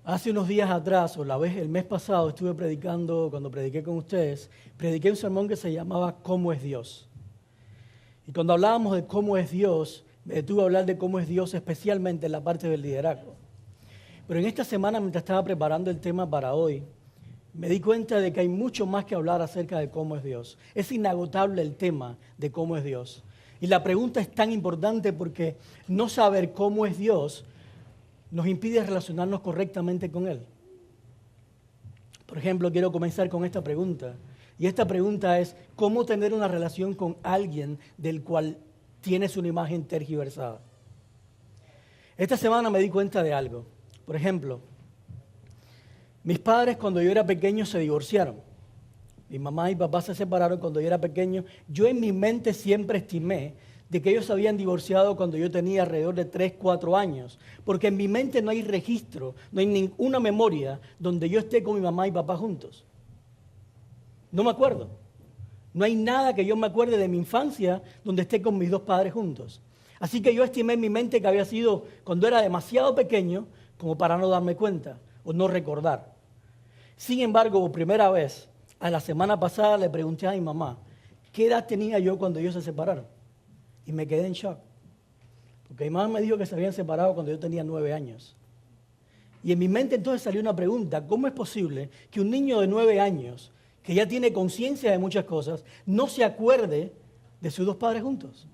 Hace unos días atrás, el mes pasado, estuve predicando, cuando prediqué con ustedes, prediqué un sermón que se llamaba ¿Cómo es Dios? Y cuando hablábamos de cómo es Dios, me detuve a hablar de cómo es Dios, especialmente en la parte del liderazgo. Pero en esta semana, mientras estaba preparando el tema para hoy, me di cuenta de que hay mucho más que hablar acerca de cómo es Dios. Es inagotable el tema de cómo es Dios. Y la pregunta es tan importante porque no saber cómo es Dios nos impide relacionarnos correctamente con Él. Por ejemplo, quiero comenzar con esta pregunta. Y esta pregunta es, ¿cómo tener una relación con alguien del cual tienes una imagen tergiversada? Esta semana me di cuenta de algo. Por ejemplo, mis padres cuando yo era pequeño se divorciaron. Mi mamá y papá se separaron cuando yo era pequeño. Yo en mi mente siempre estimé de que ellos se habían divorciado cuando yo tenía alrededor de 3, 4 años. Porque en mi mente no hay registro, no hay ninguna memoria donde yo esté con mi mamá y papá juntos. No me acuerdo. No hay nada que yo me acuerde de mi infancia donde esté con mis dos padres juntos. Así que yo estimé en mi mente que había sido cuando era demasiado pequeño como para no darme cuenta o no recordar. Sin embargo, por primera vez, a la semana pasada le pregunté a mi mamá, ¿qué edad tenía yo cuando ellos se separaron? Y me quedé en shock. Porque mi mamá me dijo que se habían separado cuando yo tenía 9 años. Y en mi mente entonces salió una pregunta, ¿cómo es posible que un niño de 9 años, que ya tiene conciencia de muchas cosas, no se acuerde de sus dos padres juntos?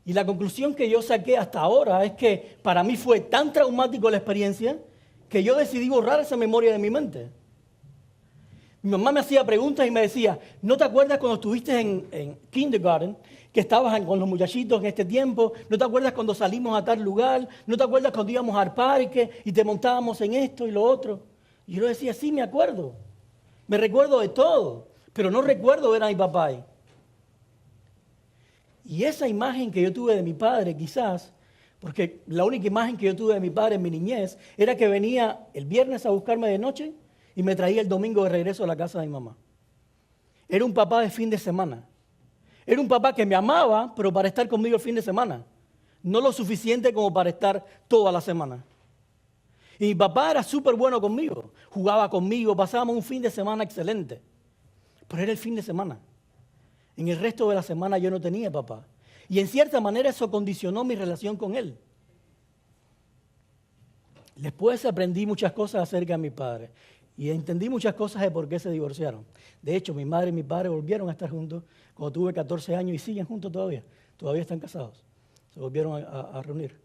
Y la conclusión que yo saqué hasta ahora es que para mí fue tan traumático la experiencia que yo decidí borrar esa memoria de mi mente. Mi mamá me hacía preguntas y me decía, ¿no te acuerdas cuando estuviste en kindergarten, que estabas con los muchachitos en este tiempo? ¿No te acuerdas cuando salimos a tal lugar? ¿No te acuerdas cuando íbamos al parque y te montábamos en esto y lo otro? Y yo le decía, sí, me acuerdo. Me recuerdo de todo, pero no recuerdo ver a mi papá ahí. Y esa imagen que yo tuve de mi padre, quizás, porque la única imagen que yo tuve de mi padre en mi niñez era que venía el viernes a buscarme de noche y me traía el domingo de regreso a la casa de mi mamá. Era un papá de fin de semana. Era un papá que me amaba, pero para estar conmigo el fin de semana. No lo suficiente como para estar toda la semana. Y mi papá era súper bueno conmigo. Jugaba conmigo, pasábamos un fin de semana excelente. Pero era el fin de semana. En el resto de la semana yo no tenía papá. Y en cierta manera eso condicionó mi relación con él. Después aprendí muchas cosas acerca de mi padre. Y entendí muchas cosas de por qué se divorciaron. De hecho, mi madre y mi padre volvieron a estar juntos cuando tuve 14 años y siguen juntos todavía. Todavía están casados. Se volvieron a reunir.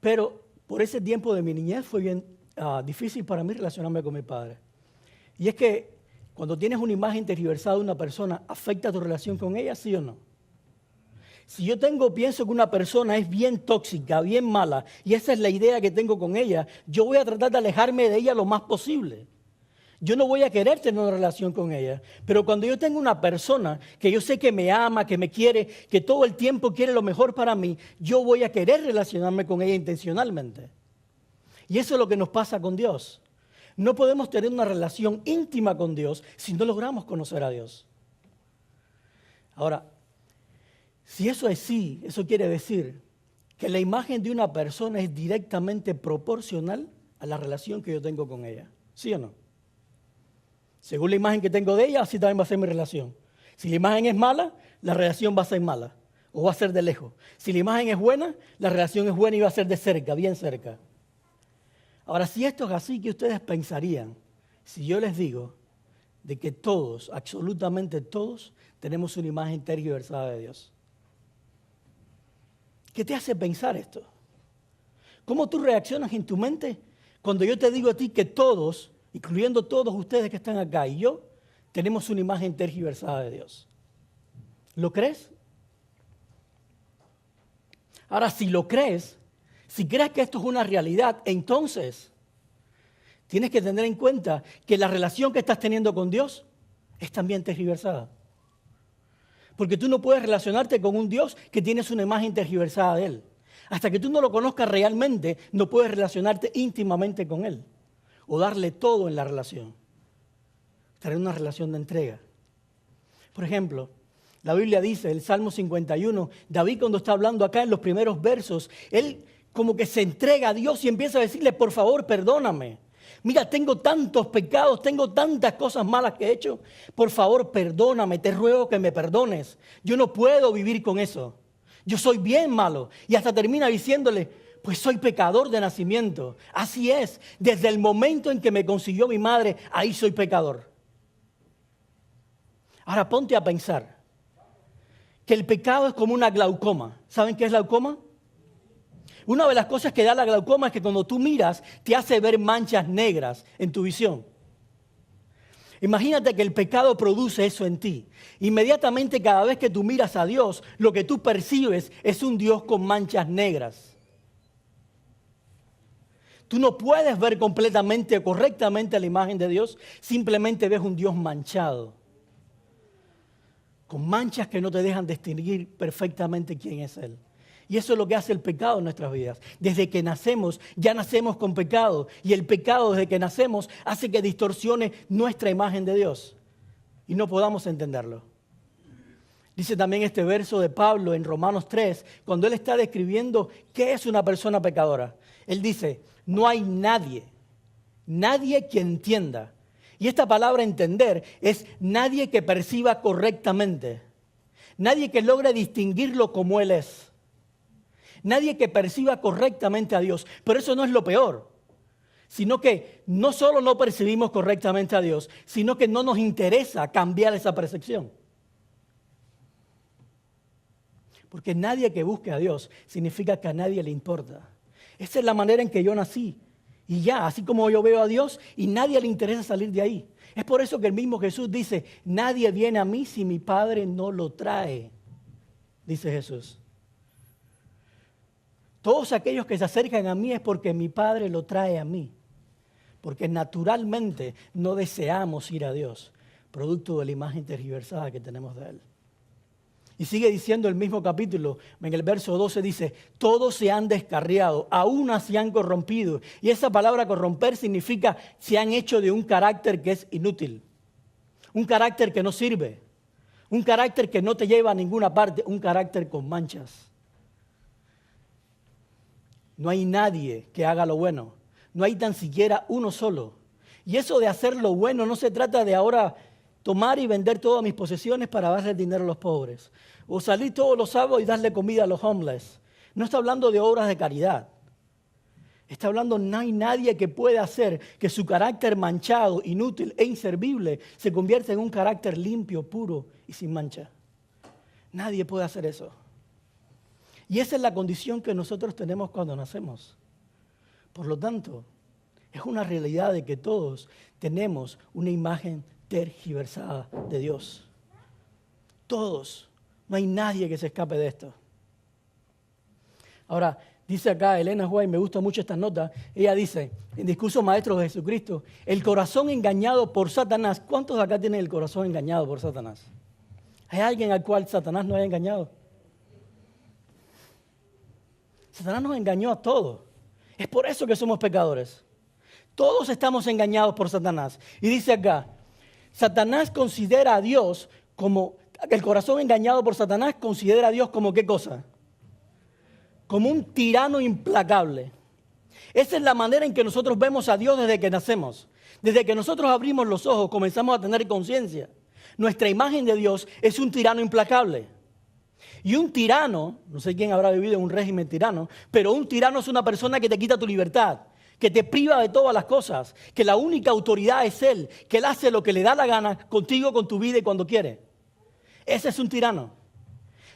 Pero por ese tiempo de mi niñez fue bien difícil para mí relacionarme con mi padre. Y es que cuando tienes una imagen tergiversada de una persona, ¿afecta tu relación con ella, sí o no? Si yo pienso que una persona es bien tóxica, bien mala, y esa es la idea que tengo con ella, yo voy a tratar de alejarme de ella lo más posible. Yo no voy a querer tener una relación con ella. Pero cuando yo tengo una persona que yo sé que me ama, que me quiere, que todo el tiempo quiere lo mejor para mí, yo voy a querer relacionarme con ella intencionalmente. Y eso es lo que nos pasa con Dios. No podemos tener una relación íntima con Dios si no logramos conocer a Dios. Ahora, si eso es así, eso quiere decir que la imagen de una persona es directamente proporcional a la relación que yo tengo con ella. ¿Sí o no? Según la imagen que tengo de ella, así también va a ser mi relación. Si la imagen es mala, la relación va a ser mala o va a ser de lejos. Si la imagen es buena, la relación es buena y va a ser de cerca, bien cerca. Ahora, si esto es así, ¿qué ustedes pensarían si yo les digo de que todos, absolutamente todos, tenemos una imagen tergiversada de Dios? ¿Qué te hace pensar esto? ¿Cómo tú reaccionas en tu mente cuando yo te digo a ti que todos, incluyendo todos ustedes que están acá y yo, tenemos una imagen tergiversada de Dios? ¿Lo crees? Ahora, si lo crees, si crees que esto es una realidad, entonces tienes que tener en cuenta que la relación que estás teniendo con Dios es también tergiversada. Porque tú no puedes relacionarte con un Dios que tienes una imagen tergiversada de Él. Hasta que tú no lo conozcas realmente, no puedes relacionarte íntimamente con Él o darle todo en la relación. Tener una relación de entrega. Por ejemplo, la Biblia dice, el Salmo 51, David cuando está hablando acá en los primeros versos, él como que se entrega a Dios y empieza a decirle, por favor, perdóname. Mira, tengo tantos pecados, tengo tantas cosas malas que he hecho. Por favor, perdóname, te ruego que me perdones. Yo no puedo vivir con eso. Yo soy bien malo. Y hasta termina diciéndole, pues soy pecador de nacimiento. Así es, desde el momento en que me concibió mi madre, ahí soy pecador. Ahora ponte a pensar que el pecado es como una glaucoma. ¿Saben qué es glaucoma? Una de las cosas que da la glaucoma es que cuando tú miras te hace ver manchas negras en tu visión. Imagínate que el pecado produce eso en ti. Inmediatamente cada vez que tú miras a Dios, lo que tú percibes es un Dios con manchas negras. Tú no puedes ver completamente o correctamente la imagen de Dios, simplemente ves un Dios manchado, con manchas que no te dejan distinguir perfectamente quién es Él. Y eso es lo que hace el pecado en nuestras vidas. Desde que nacemos, ya nacemos con pecado. Y el pecado desde que nacemos hace que distorsione nuestra imagen de Dios. Y no podamos entenderlo. Dice también este verso de Pablo en Romanos 3, cuando él está describiendo qué es una persona pecadora. Él dice, no hay nadie que entienda. Y esta palabra entender es nadie que perciba correctamente. Nadie que logre distinguirlo como Él es. Nadie que perciba correctamente a Dios. Pero eso no es lo peor. Sino que no solo no percibimos correctamente a Dios, sino que no nos interesa cambiar esa percepción. Porque nadie que busque a Dios significa que a nadie le importa. Esa es la manera en que yo nací. Y ya, así como yo veo a Dios y nadie le interesa salir de ahí. Es por eso que el mismo Jesús dice, nadie viene a mí si mi Padre no lo trae, dice Jesús. Todos aquellos que se acercan a mí es porque mi Padre lo trae a mí. Porque naturalmente no deseamos ir a Dios, producto de la imagen tergiversada que tenemos de Él. Y sigue diciendo el mismo capítulo, en el verso 12 dice, todos se han descarriado, a una se han corrompido. Y esa palabra corromper significa se han hecho de un carácter que es inútil, un carácter que no sirve, un carácter que no te lleva a ninguna parte, un carácter con manchas. No hay nadie que haga lo bueno, no hay tan siquiera uno solo. Y eso de hacer lo bueno no se trata de ahora tomar y vender todas mis posesiones para darle dinero a los pobres. O salir todos los sábados y darle comida a los homeless. No está hablando de obras de caridad. Está hablando, no hay nadie que pueda hacer que su carácter manchado, inútil e inservible se convierta en un carácter limpio, puro y sin mancha. Nadie puede hacer eso. Y esa es la condición que nosotros tenemos cuando nacemos. Por lo tanto, es una realidad de que todos tenemos una imagen tergiversada de Dios. Todos. No hay nadie que se escape de esto. Ahora, dice acá Elena White, me gusta mucho esta nota. Ella dice, en Discurso Maestro de Jesucristo, el corazón engañado por Satanás. ¿Cuántos de acá tienen el corazón engañado por Satanás? ¿Hay alguien al cual Satanás no haya engañado? Satanás nos engañó a todos. Es por eso que somos pecadores. Todos estamos engañados por Satanás. Y dice acá, Satanás considera a Dios como, el corazón engañado por Satanás considera a Dios como ¿qué cosa? Como un tirano implacable. Esa es la manera en que nosotros vemos a Dios desde que nacemos. Desde que nosotros abrimos los ojos, comenzamos a tener conciencia. Nuestra imagen de Dios es un tirano implacable. Y un tirano, no sé quién habrá vivido en un régimen tirano, pero un tirano es una persona que te quita tu libertad, que te priva de todas las cosas, que la única autoridad es Él, que Él hace lo que le da la gana contigo, con tu vida y cuando quiere. Ese es un tirano.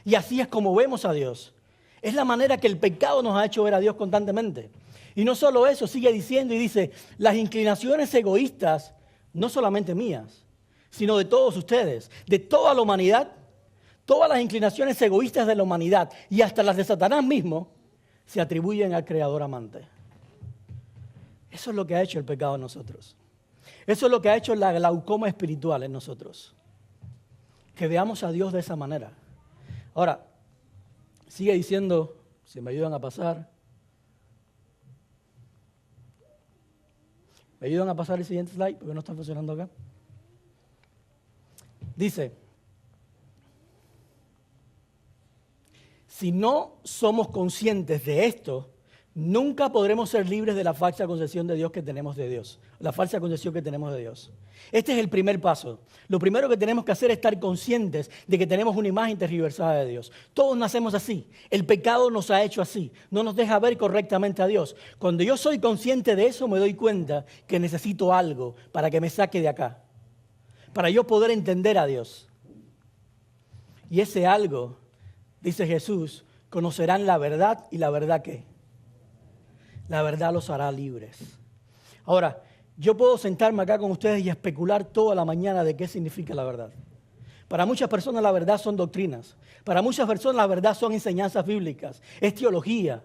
Y así es como vemos a Dios. Es la manera que el pecado nos ha hecho ver a Dios constantemente. Y no solo eso, sigue diciendo y dice, las inclinaciones egoístas, no solamente mías, sino de todos ustedes, de toda la humanidad, todas las inclinaciones egoístas de la humanidad y hasta las de Satanás mismo se atribuyen al Creador amante. Eso es lo que ha hecho el pecado en nosotros. Eso es lo que ha hecho la glaucoma espiritual en nosotros. Que veamos a Dios de esa manera. Ahora, sigue diciendo, si me ayudan a pasar. ¿Me ayudan a pasar el siguiente slide? Porque no está funcionando acá. Dice, si no somos conscientes de esto, Nunca podremos ser libres de la falsa concepción de Dios que tenemos de Dios, la falsa concepción que tenemos de Dios. Este es el primer paso. Lo primero que tenemos que hacer es estar conscientes de que tenemos una imagen tergiversada de Dios. Todos nacemos así. El pecado nos ha hecho así. No nos deja ver correctamente a Dios. Cuando yo soy consciente de eso, me doy cuenta que necesito algo para que me saque de acá, para yo poder entender a Dios. Y ese algo, dice Jesús, conocerán la verdad y la verdad ¿qué? La verdad los hará libres. Ahora, yo puedo sentarme acá con ustedes y especular toda la mañana de qué significa la verdad. Para muchas personas la verdad son doctrinas. Para muchas personas la verdad son enseñanzas bíblicas. Es teología.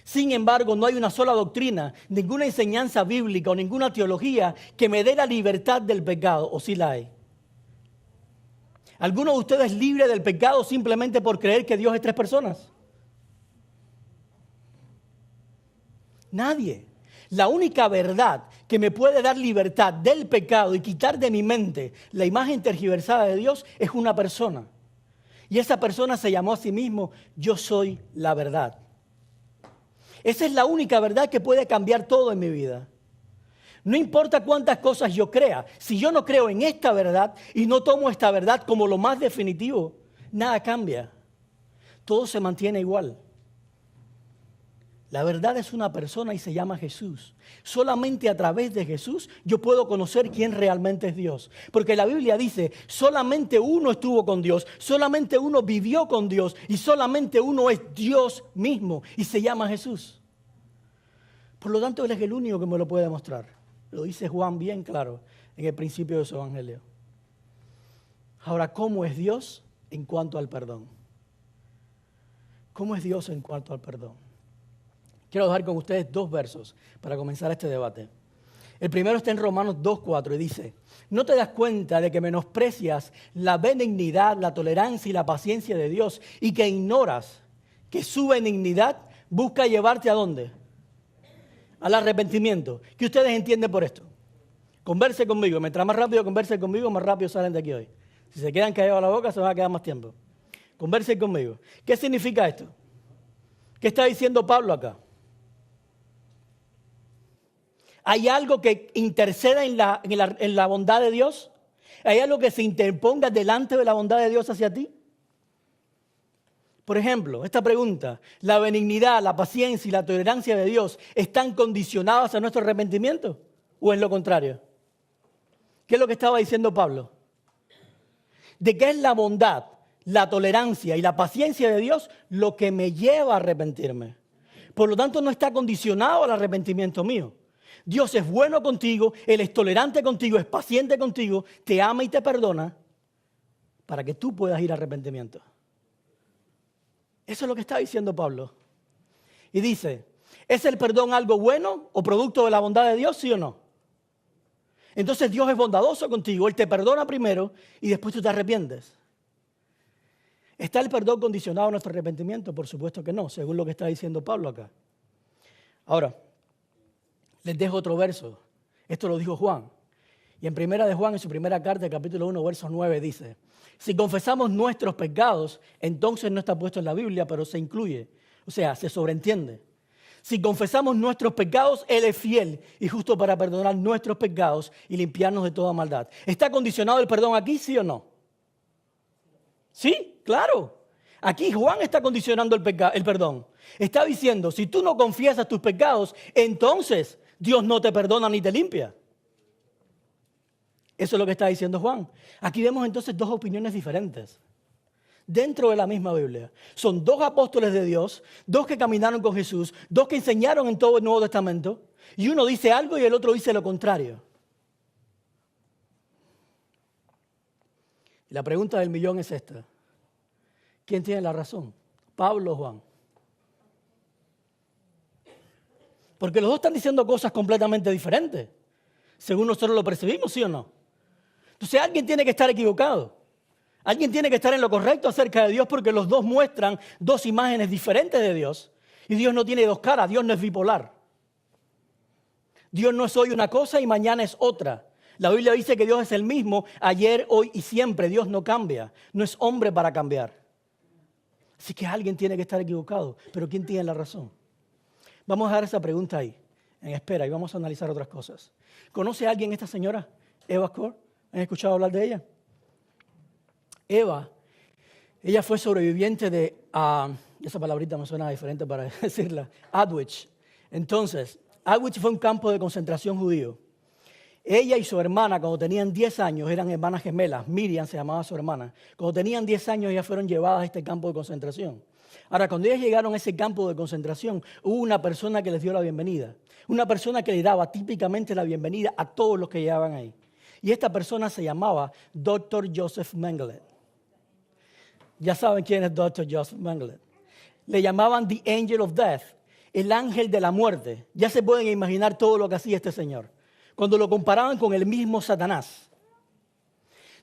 Sin embargo, no hay una sola doctrina, ninguna enseñanza bíblica o ninguna teología que me dé la libertad del pecado, o sí la hay. ¿Alguno de ustedes es libre del pecado simplemente por creer que Dios es tres personas? Nadie. La única verdad que me puede dar libertad del pecado y quitar de mi mente la imagen tergiversada de Dios es una persona. Y esa persona se llamó a sí mismo, yo soy la verdad. Esa es la única verdad que puede cambiar todo en mi vida. No importa cuántas cosas yo crea, si yo no creo en esta verdad y no tomo esta verdad como lo más definitivo, nada cambia. Todo se mantiene igual. La verdad es una persona y se llama Jesús. Solamente a través de Jesús yo puedo conocer quién realmente es Dios. Porque la Biblia dice, solamente uno estuvo con Dios, solamente uno vivió con Dios y solamente uno es Dios mismo y se llama Jesús. Por lo tanto, Él es el único que me lo puede demostrar. Lo dice Juan bien claro en el principio de su evangelio. Ahora, ¿cómo es Dios en cuanto al perdón? ¿Cómo es Dios en cuanto al perdón? Quiero dejar con ustedes dos versos para comenzar este debate. El primero está en Romanos 2:4 y dice, ¿no te das cuenta de que menosprecias la benignidad, la tolerancia y la paciencia de Dios y que ignoras que su benignidad busca llevarte a dónde? Al arrepentimiento. ¿Qué ustedes entienden por esto? Converse conmigo. Mientras más rápido converse conmigo, más rápido salen de aquí hoy. Si se quedan callados a la boca, se van a quedar más tiempo. Converse conmigo. ¿Qué significa esto? ¿Qué está diciendo Pablo acá? ¿Hay algo que interceda en la bondad de Dios? ¿Hay algo que se interponga delante de la bondad de Dios hacia ti? Por ejemplo, esta pregunta, ¿la benignidad, la paciencia y la tolerancia de Dios están condicionadas a nuestro arrepentimiento? ¿O es lo contrario? ¿Qué es lo que estaba diciendo Pablo? ¿De qué es la bondad, la tolerancia y la paciencia de Dios lo que me lleva a arrepentirme? Por lo tanto, no está condicionado al arrepentimiento mío. Dios es bueno contigo, Él es tolerante contigo, es paciente contigo, te ama y te perdona para que tú puedas ir a arrepentimiento. Eso es lo que está diciendo Pablo. Y dice, ¿es el perdón algo bueno o producto de la bondad de Dios, sí o no? Entonces Dios es bondadoso contigo, Él te perdona primero y después tú te arrepientes. ¿Está el perdón condicionado a nuestro arrepentimiento? Por supuesto que no, según lo que está diciendo Pablo acá. Ahora, les dejo otro verso. Esto lo dijo Juan. Y en primera de Juan, en su primera carta, capítulo 1, verso 9, dice, si confesamos nuestros pecados, entonces no está puesto en la Biblia, pero se incluye. O sea, se sobreentiende. Si confesamos nuestros pecados, Él es fiel y justo para perdonar nuestros pecados y limpiarnos de toda maldad. ¿Está condicionado el perdón aquí, sí o no? Sí, claro. Aquí Juan está condicionando el perdón. Está diciendo, si tú no confiesas tus pecados, entonces Dios no te perdona ni te limpia. Eso es lo que está diciendo Juan. Aquí vemos entonces dos opiniones diferentes dentro de la misma Biblia. Son dos apóstoles de Dios, dos que caminaron con Jesús, dos que enseñaron en todo el Nuevo Testamento, y uno dice algo y el otro dice lo contrario. Y la pregunta del millón es esta. ¿Quién tiene la razón? ¿Pablo o Juan? Porque los dos están diciendo cosas completamente diferentes, según nosotros lo percibimos, ¿sí o no? Entonces alguien tiene que estar equivocado. Alguien tiene que estar en lo correcto acerca de Dios porque los dos muestran dos imágenes diferentes de Dios. Y Dios no tiene dos caras, Dios no es bipolar. Dios no es hoy una cosa y mañana es otra. La Biblia dice que Dios es el mismo ayer, hoy y siempre. Dios no cambia, no es hombre para cambiar. Así que alguien tiene que estar equivocado, pero ¿quién tiene la razón? Vamos a dejar esa pregunta ahí, en espera, y vamos a analizar otras cosas. ¿Conoce a alguien esta señora, Eva Core? ¿Han escuchado hablar de ella? Ella fue sobreviviente de, esa palabrita me suena diferente para decirla, Auschwitz. Entonces, Auschwitz fue un campo de concentración judío. Ella y su hermana, cuando tenían 10 años, eran hermanas gemelas. Miriam se llamaba su hermana. Cuando tenían 10 años, ellas fueron llevadas a este campo de concentración. Ahora, cuando ellas llegaron a ese campo de concentración, hubo una persona que les dio la bienvenida. Una persona que le daba típicamente la bienvenida a todos los que llegaban ahí. Y esta persona se llamaba Dr. Joseph Mengele. Ya saben quién es Dr. Joseph Mengele. Le llamaban The Angel of Death, el ángel de la muerte. Ya se pueden imaginar todo lo que hacía este señor. Cuando lo comparaban con el mismo Satanás.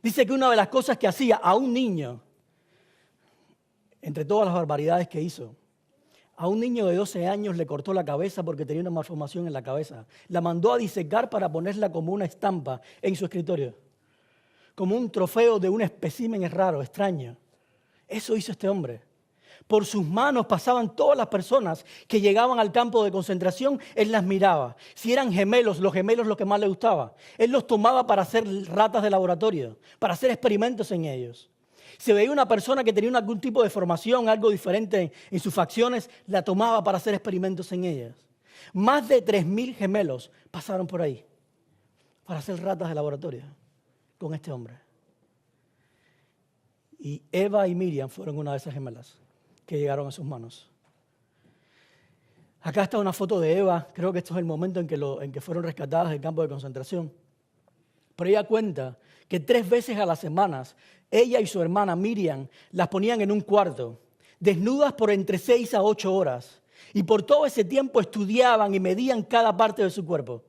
Dice que una de las cosas que hacía a un niño, entre todas las barbaridades que hizo, a un niño de 12 años le cortó la cabeza porque tenía una malformación en la cabeza. La mandó a disecar para ponerla como una estampa en su escritorio. Como un trofeo de un espécimen raro, extraño. Eso hizo este hombre. Por sus manos pasaban todas las personas que llegaban al campo de concentración, él las miraba. Si eran gemelos, los gemelos lo que más le gustaba. Él los tomaba para hacer ratas de laboratorio, para hacer experimentos en ellos. Si veía una persona que tenía algún tipo de formación, algo diferente en sus facciones, la tomaba para hacer experimentos en ellas. Más de 3,000 gemelos pasaron por ahí para hacer ratas de laboratorio con este hombre. Y Eva y Miriam fueron una de esas gemelas que llegaron a sus manos. Acá está una foto de Eva. Creo que esto es el momento en que fueron rescatadas del campo de concentración. Pero ella cuenta que 3 veces a las semanas, ella y su hermana Miriam las ponían en un cuarto, desnudas por entre 6 a 8 horas. Y por todo ese tiempo estudiaban y medían cada parte de su cuerpo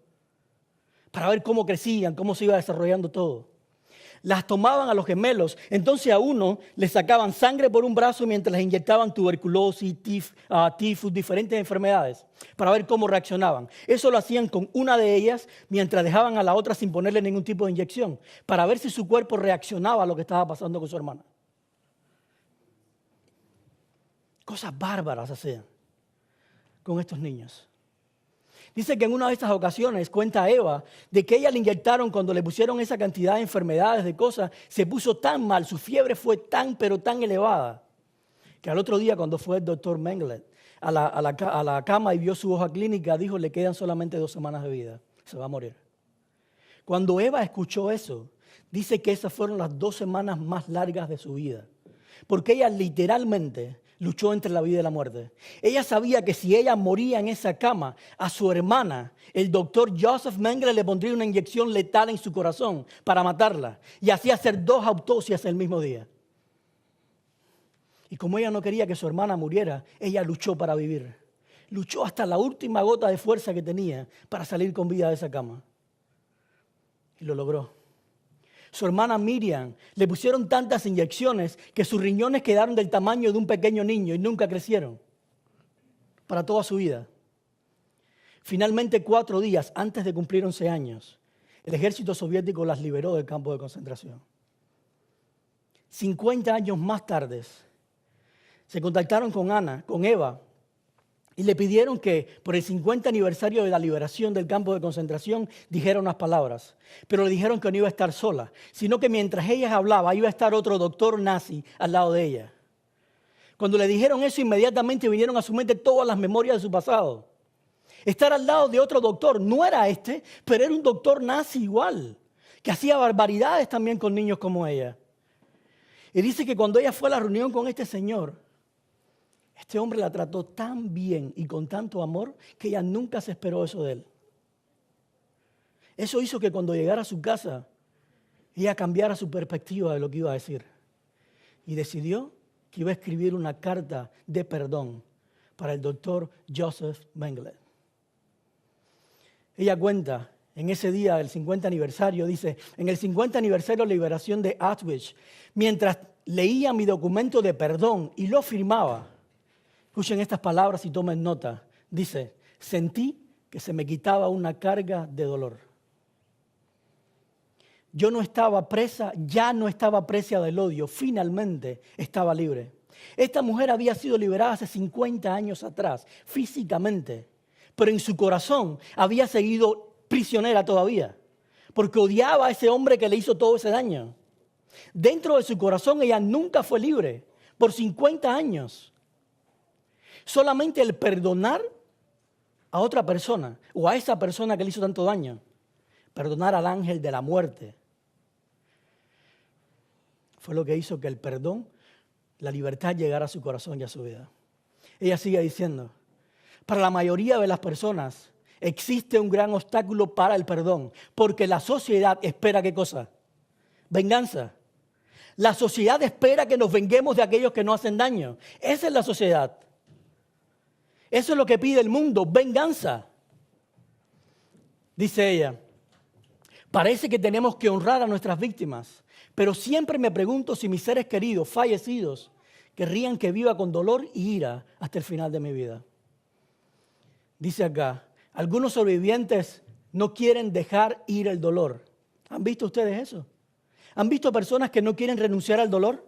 para ver cómo crecían, cómo se iba desarrollando todo. Las tomaban a los gemelos, entonces a uno le sacaban sangre por un brazo mientras les inyectaban tuberculosis, tifus, diferentes enfermedades, para ver cómo reaccionaban. Eso lo hacían con una de ellas mientras dejaban a la otra sin ponerle ningún tipo de inyección, para ver si su cuerpo reaccionaba a lo que estaba pasando con su hermana. Cosas bárbaras hacían con estos niños. Dice que en una de estas ocasiones, cuenta Eva, de que ella le inyectaron cuando le pusieron esa cantidad de enfermedades, de cosas, se puso tan mal, su fiebre fue tan, pero tan elevada, que al otro día cuando fue el doctor Mengele a la cama y vio su hoja clínica, dijo, le quedan solamente 2 semanas de vida, se va a morir. Cuando Eva escuchó eso, dice que esas fueron las 2 semanas más largas de su vida, porque ella literalmente luchó entre la vida y la muerte. Ella sabía que si ella moría en esa cama, a su hermana, el doctor Joseph Mengele le pondría una inyección letal en su corazón para matarla y así hacer 2 autopsias el mismo día. Y como ella no quería que su hermana muriera, ella luchó para vivir. Luchó hasta la última gota de fuerza que tenía para salir con vida de esa cama. Y lo logró. Su hermana Miriam le pusieron tantas inyecciones que sus riñones quedaron del tamaño de un pequeño niño y nunca crecieron para toda su vida. Finalmente, 4 días antes de cumplir 11 años, el ejército soviético las liberó del campo de concentración. 50 años más tarde, se contactaron con Eva, y le pidieron que por el 50 aniversario de la liberación del campo de concentración dijera unas palabras. Pero le dijeron que no iba a estar sola, sino que mientras ella hablaba iba a estar otro doctor nazi al lado de ella. Cuando le dijeron eso, inmediatamente vinieron a su mente todas las memorias de su pasado. Estar al lado de otro doctor, no era este, pero era un doctor nazi igual, que hacía barbaridades también con niños como ella. Y dice que cuando ella fue a la reunión con este señor, este hombre la trató tan bien y con tanto amor que ella nunca se esperó eso de él. Eso hizo que cuando llegara a su casa, ella cambiara su perspectiva de lo que iba a decir. Y decidió que iba a escribir una carta de perdón para el doctor Joseph Mengele. Ella cuenta, en ese día del 50 aniversario, dice, en el 50 aniversario de la liberación de Auschwitz, mientras leía mi documento de perdón y lo firmaba, escuchen estas palabras y tomen nota. Dice, sentí que se me quitaba una carga de dolor. Yo no estaba presa, ya no estaba presa del odio, finalmente estaba libre. Esta mujer había sido liberada hace 50 años atrás, físicamente, pero en su corazón había seguido prisionera todavía, porque odiaba a ese hombre que le hizo todo ese daño. Dentro de su corazón ella nunca fue libre por 50 años. Solamente el perdonar a otra persona o a esa persona que le hizo tanto daño, perdonar al ángel de la muerte, fue lo que hizo que el perdón, la libertad llegara a su corazón y a su vida. Ella sigue diciendo, para la mayoría de las personas existe un gran obstáculo para el perdón, porque la sociedad espera ¿qué cosa? Venganza. La sociedad espera que nos venguemos de aquellos que nos hacen daño. Esa es la sociedad. Eso es lo que pide el mundo, venganza. Dice ella, parece que tenemos que honrar a nuestras víctimas, pero siempre me pregunto si mis seres queridos, fallecidos, querrían que viva con dolor y ira hasta el final de mi vida. Dice acá, algunos sobrevivientes no quieren dejar ir el dolor. ¿Han visto ustedes eso? ¿Han visto personas que no quieren renunciar al dolor?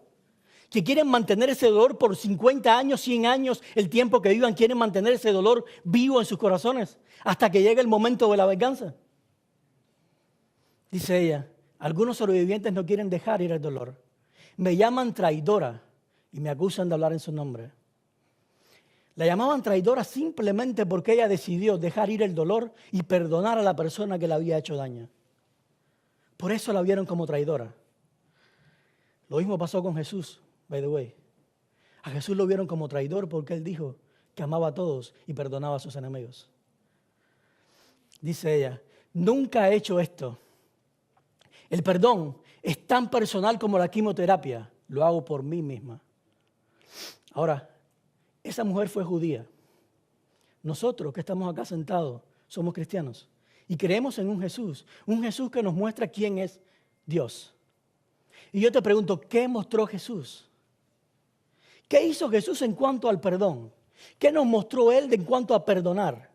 Que quieren mantener ese dolor por 50 años, 100 años, el tiempo que vivan, quieren mantener ese dolor vivo en sus corazones hasta que llegue el momento de la venganza. Dice ella, algunos sobrevivientes no quieren dejar ir el dolor. Me llaman traidora y me acusan de hablar en su nombre. La llamaban traidora simplemente porque ella decidió dejar ir el dolor y perdonar a la persona que le había hecho daño. Por eso la vieron como traidora. Lo mismo pasó con Jesús, by the way. A Jesús lo vieron como traidor porque él dijo que amaba a todos y perdonaba a sus enemigos. Dice ella, nunca he hecho esto. El perdón es tan personal como la quimioterapia. Lo hago por mí misma. Ahora, esa mujer fue judía. Nosotros que estamos acá sentados somos cristianos y creemos en un Jesús que nos muestra quién es Dios. Y yo te pregunto, ¿qué mostró Jesús? ¿Qué hizo Jesús en cuanto al perdón? ¿Qué nos mostró Él en cuanto a perdonar?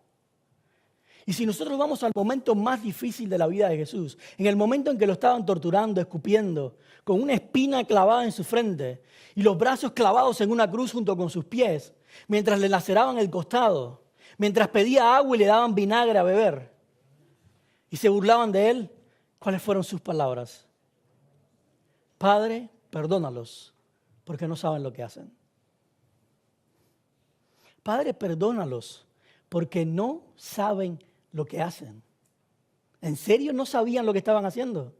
Y si nosotros vamos al momento más difícil de la vida de Jesús, en el momento en que lo estaban torturando, escupiendo, con una espina clavada en su frente y los brazos clavados en una cruz junto con sus pies, mientras le laceraban el costado, mientras pedía agua y le daban vinagre a beber, y se burlaban de Él, ¿cuáles fueron sus palabras? Padre, perdónalos, porque no saben lo que hacen. Padre, perdónalos, porque no saben lo que hacen. ¿En serio no sabían lo que estaban haciendo?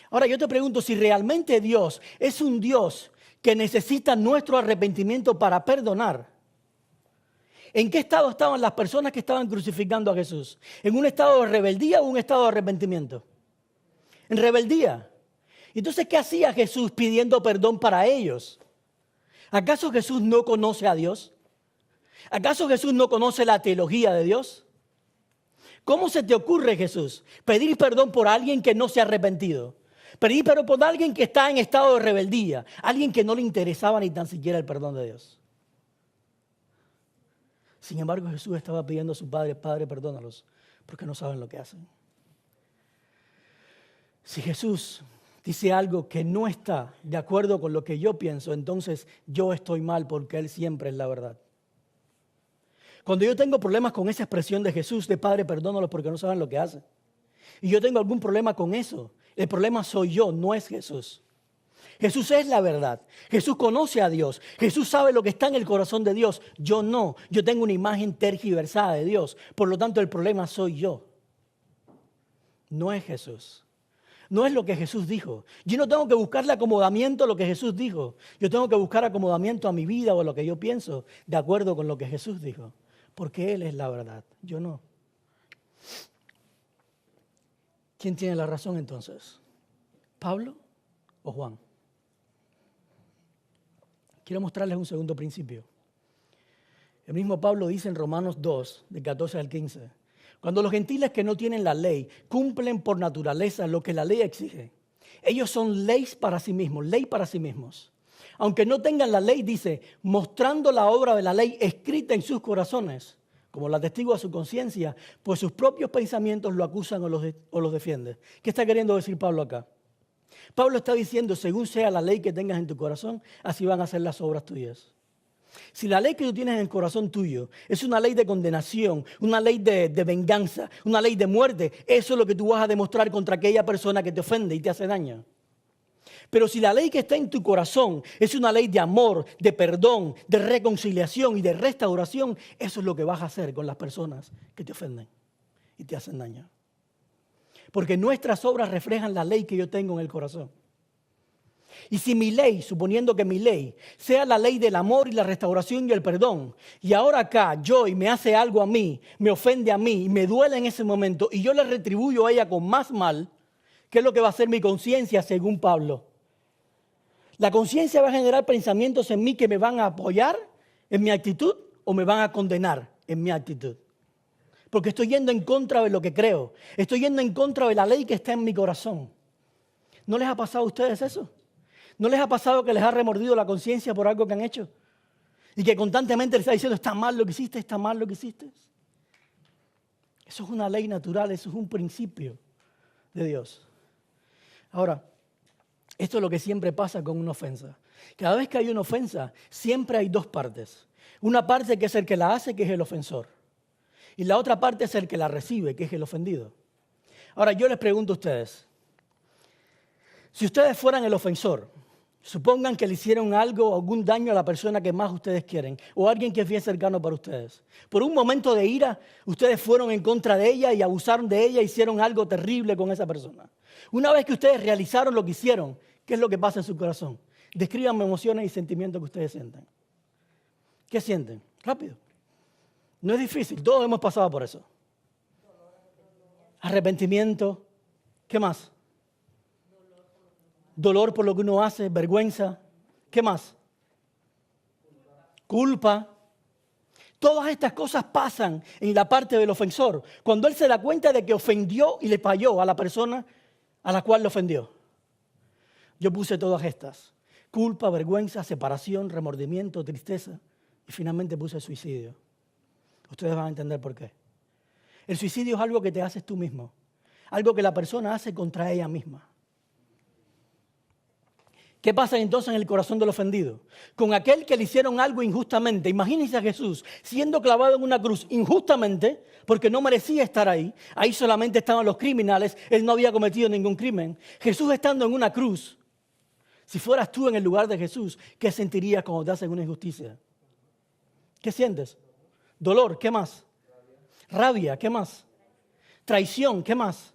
Ahora yo te pregunto, si realmente Dios es un Dios que necesita nuestro arrepentimiento para perdonar, ¿en qué estado estaban las personas que estaban crucificando a Jesús? ¿En un estado de rebeldía o un estado de arrepentimiento? En rebeldía. Entonces, ¿qué hacía Jesús pidiendo perdón para ellos? ¿Acaso Jesús no conoce a Dios? ¿Acaso Jesús no conoce la teología de Dios? ¿Cómo se te ocurre, Jesús, pedir perdón por alguien que no se ha arrepentido? Pedir perdón por alguien que está en estado de rebeldía, alguien que no le interesaba ni tan siquiera el perdón de Dios. Sin embargo, Jesús estaba pidiendo a su Padre, Padre, perdónalos, porque no saben lo que hacen. Si Jesús dice algo que no está de acuerdo con lo que yo pienso, entonces yo estoy mal porque Él siempre es la verdad. Cuando yo tengo problemas con esa expresión de Jesús, de Padre, perdónalos porque no saben lo que hacen, y yo tengo algún problema con eso, el problema soy yo, no es Jesús. Jesús es la verdad. Jesús conoce a Dios. Jesús sabe lo que está en el corazón de Dios. Yo no. Yo tengo una imagen tergiversada de Dios. Por lo tanto, el problema soy yo. No es Jesús. No es lo que Jesús dijo. Yo no tengo que buscarle acomodamiento a lo que Jesús dijo. Yo tengo que buscar acomodamiento a mi vida o a lo que yo pienso de acuerdo con lo que Jesús dijo. Porque Él es la verdad. Yo no. ¿Quién tiene la razón entonces? ¿Pablo o Juan? Quiero mostrarles un segundo principio. El mismo Pablo dice en Romanos 2, del 14 al 15, cuando los gentiles que no tienen la ley cumplen por naturaleza lo que la ley exige, ellos son ley para sí mismos. Aunque no tengan la ley, dice, mostrando la obra de la ley escrita en sus corazones, como la testigo a su conciencia, pues sus propios pensamientos lo acusan o los defienden. ¿Qué está queriendo decir Pablo acá? Pablo está diciendo, según sea la ley que tengas en tu corazón, así van a ser las obras tuyas. Si la ley que tú tienes en el corazón tuyo es una ley de condenación, una ley de venganza, una ley de muerte, eso es lo que tú vas a demostrar contra aquella persona que te ofende y te hace daño. Pero si la ley que está en tu corazón es una ley de amor, de perdón, de reconciliación y de restauración, eso es lo que vas a hacer con las personas que te ofenden y te hacen daño. Porque nuestras obras reflejan la ley que yo tengo en el corazón. Y si mi ley, suponiendo que mi ley sea la ley del amor y la restauración y el perdón, y ahora acá Joy me hace algo a mí, me ofende a mí y me duele en ese momento y yo le retribuyo a ella con más mal, ¿qué es lo que va a hacer mi conciencia según Pablo? La conciencia va a generar pensamientos en mí que me van a apoyar en mi actitud o me van a condenar en mi actitud. Porque estoy yendo en contra de lo que creo, estoy yendo en contra de la ley que está en mi corazón. ¿No les ha pasado a ustedes eso? ¿No les ha pasado que les ha remordido la conciencia por algo que han hecho? Y que constantemente les está diciendo, está mal lo que hiciste, está mal lo que hiciste. Eso es una ley natural, eso es un principio de Dios. Ahora, esto es lo que siempre pasa con una ofensa. Cada vez que hay una ofensa, siempre hay dos partes. Una parte que es el que la hace, que es el ofensor. Y la otra parte es el que la recibe, que es el ofendido. Ahora, yo les pregunto a ustedes, si ustedes fueran el ofensor, supongan que le hicieron algo, algún daño a la persona que más ustedes quieren o a alguien que es bien cercano para ustedes. Por un momento de ira, ustedes fueron en contra de ella y abusaron de ella, hicieron algo terrible con esa persona. Una vez que ustedes realizaron lo que hicieron, ¿qué es lo que pasa en su corazón? Descríbanme emociones y sentimientos que ustedes sienten. ¿Qué sienten? Rápido. No es difícil, todos hemos pasado por eso. Arrepentimiento. ¿Qué más? Dolor por lo que uno hace, vergüenza. ¿Qué más? Culpa. Todas estas cosas pasan en la parte del ofensor. Cuando él se da cuenta de que ofendió y le falló a la persona a la cual le ofendió. Yo puse todas estas. Culpa, vergüenza, separación, remordimiento, tristeza. Y finalmente puse suicidio. Ustedes van a entender por qué. El suicidio es algo que te haces tú mismo. Algo que la persona hace contra ella misma. ¿Qué pasa entonces en el corazón del ofendido? Con aquel que le hicieron algo injustamente. Imagínense a Jesús siendo clavado en una cruz injustamente porque no merecía estar ahí. Ahí solamente estaban los criminales. Él no había cometido ningún crimen. Jesús estando en una cruz. Si fueras tú en el lugar de Jesús, ¿qué sentirías cuando te hacen una injusticia? ¿Qué sientes? Dolor, ¿qué más? Rabia, ¿qué más? Traición, ¿qué más?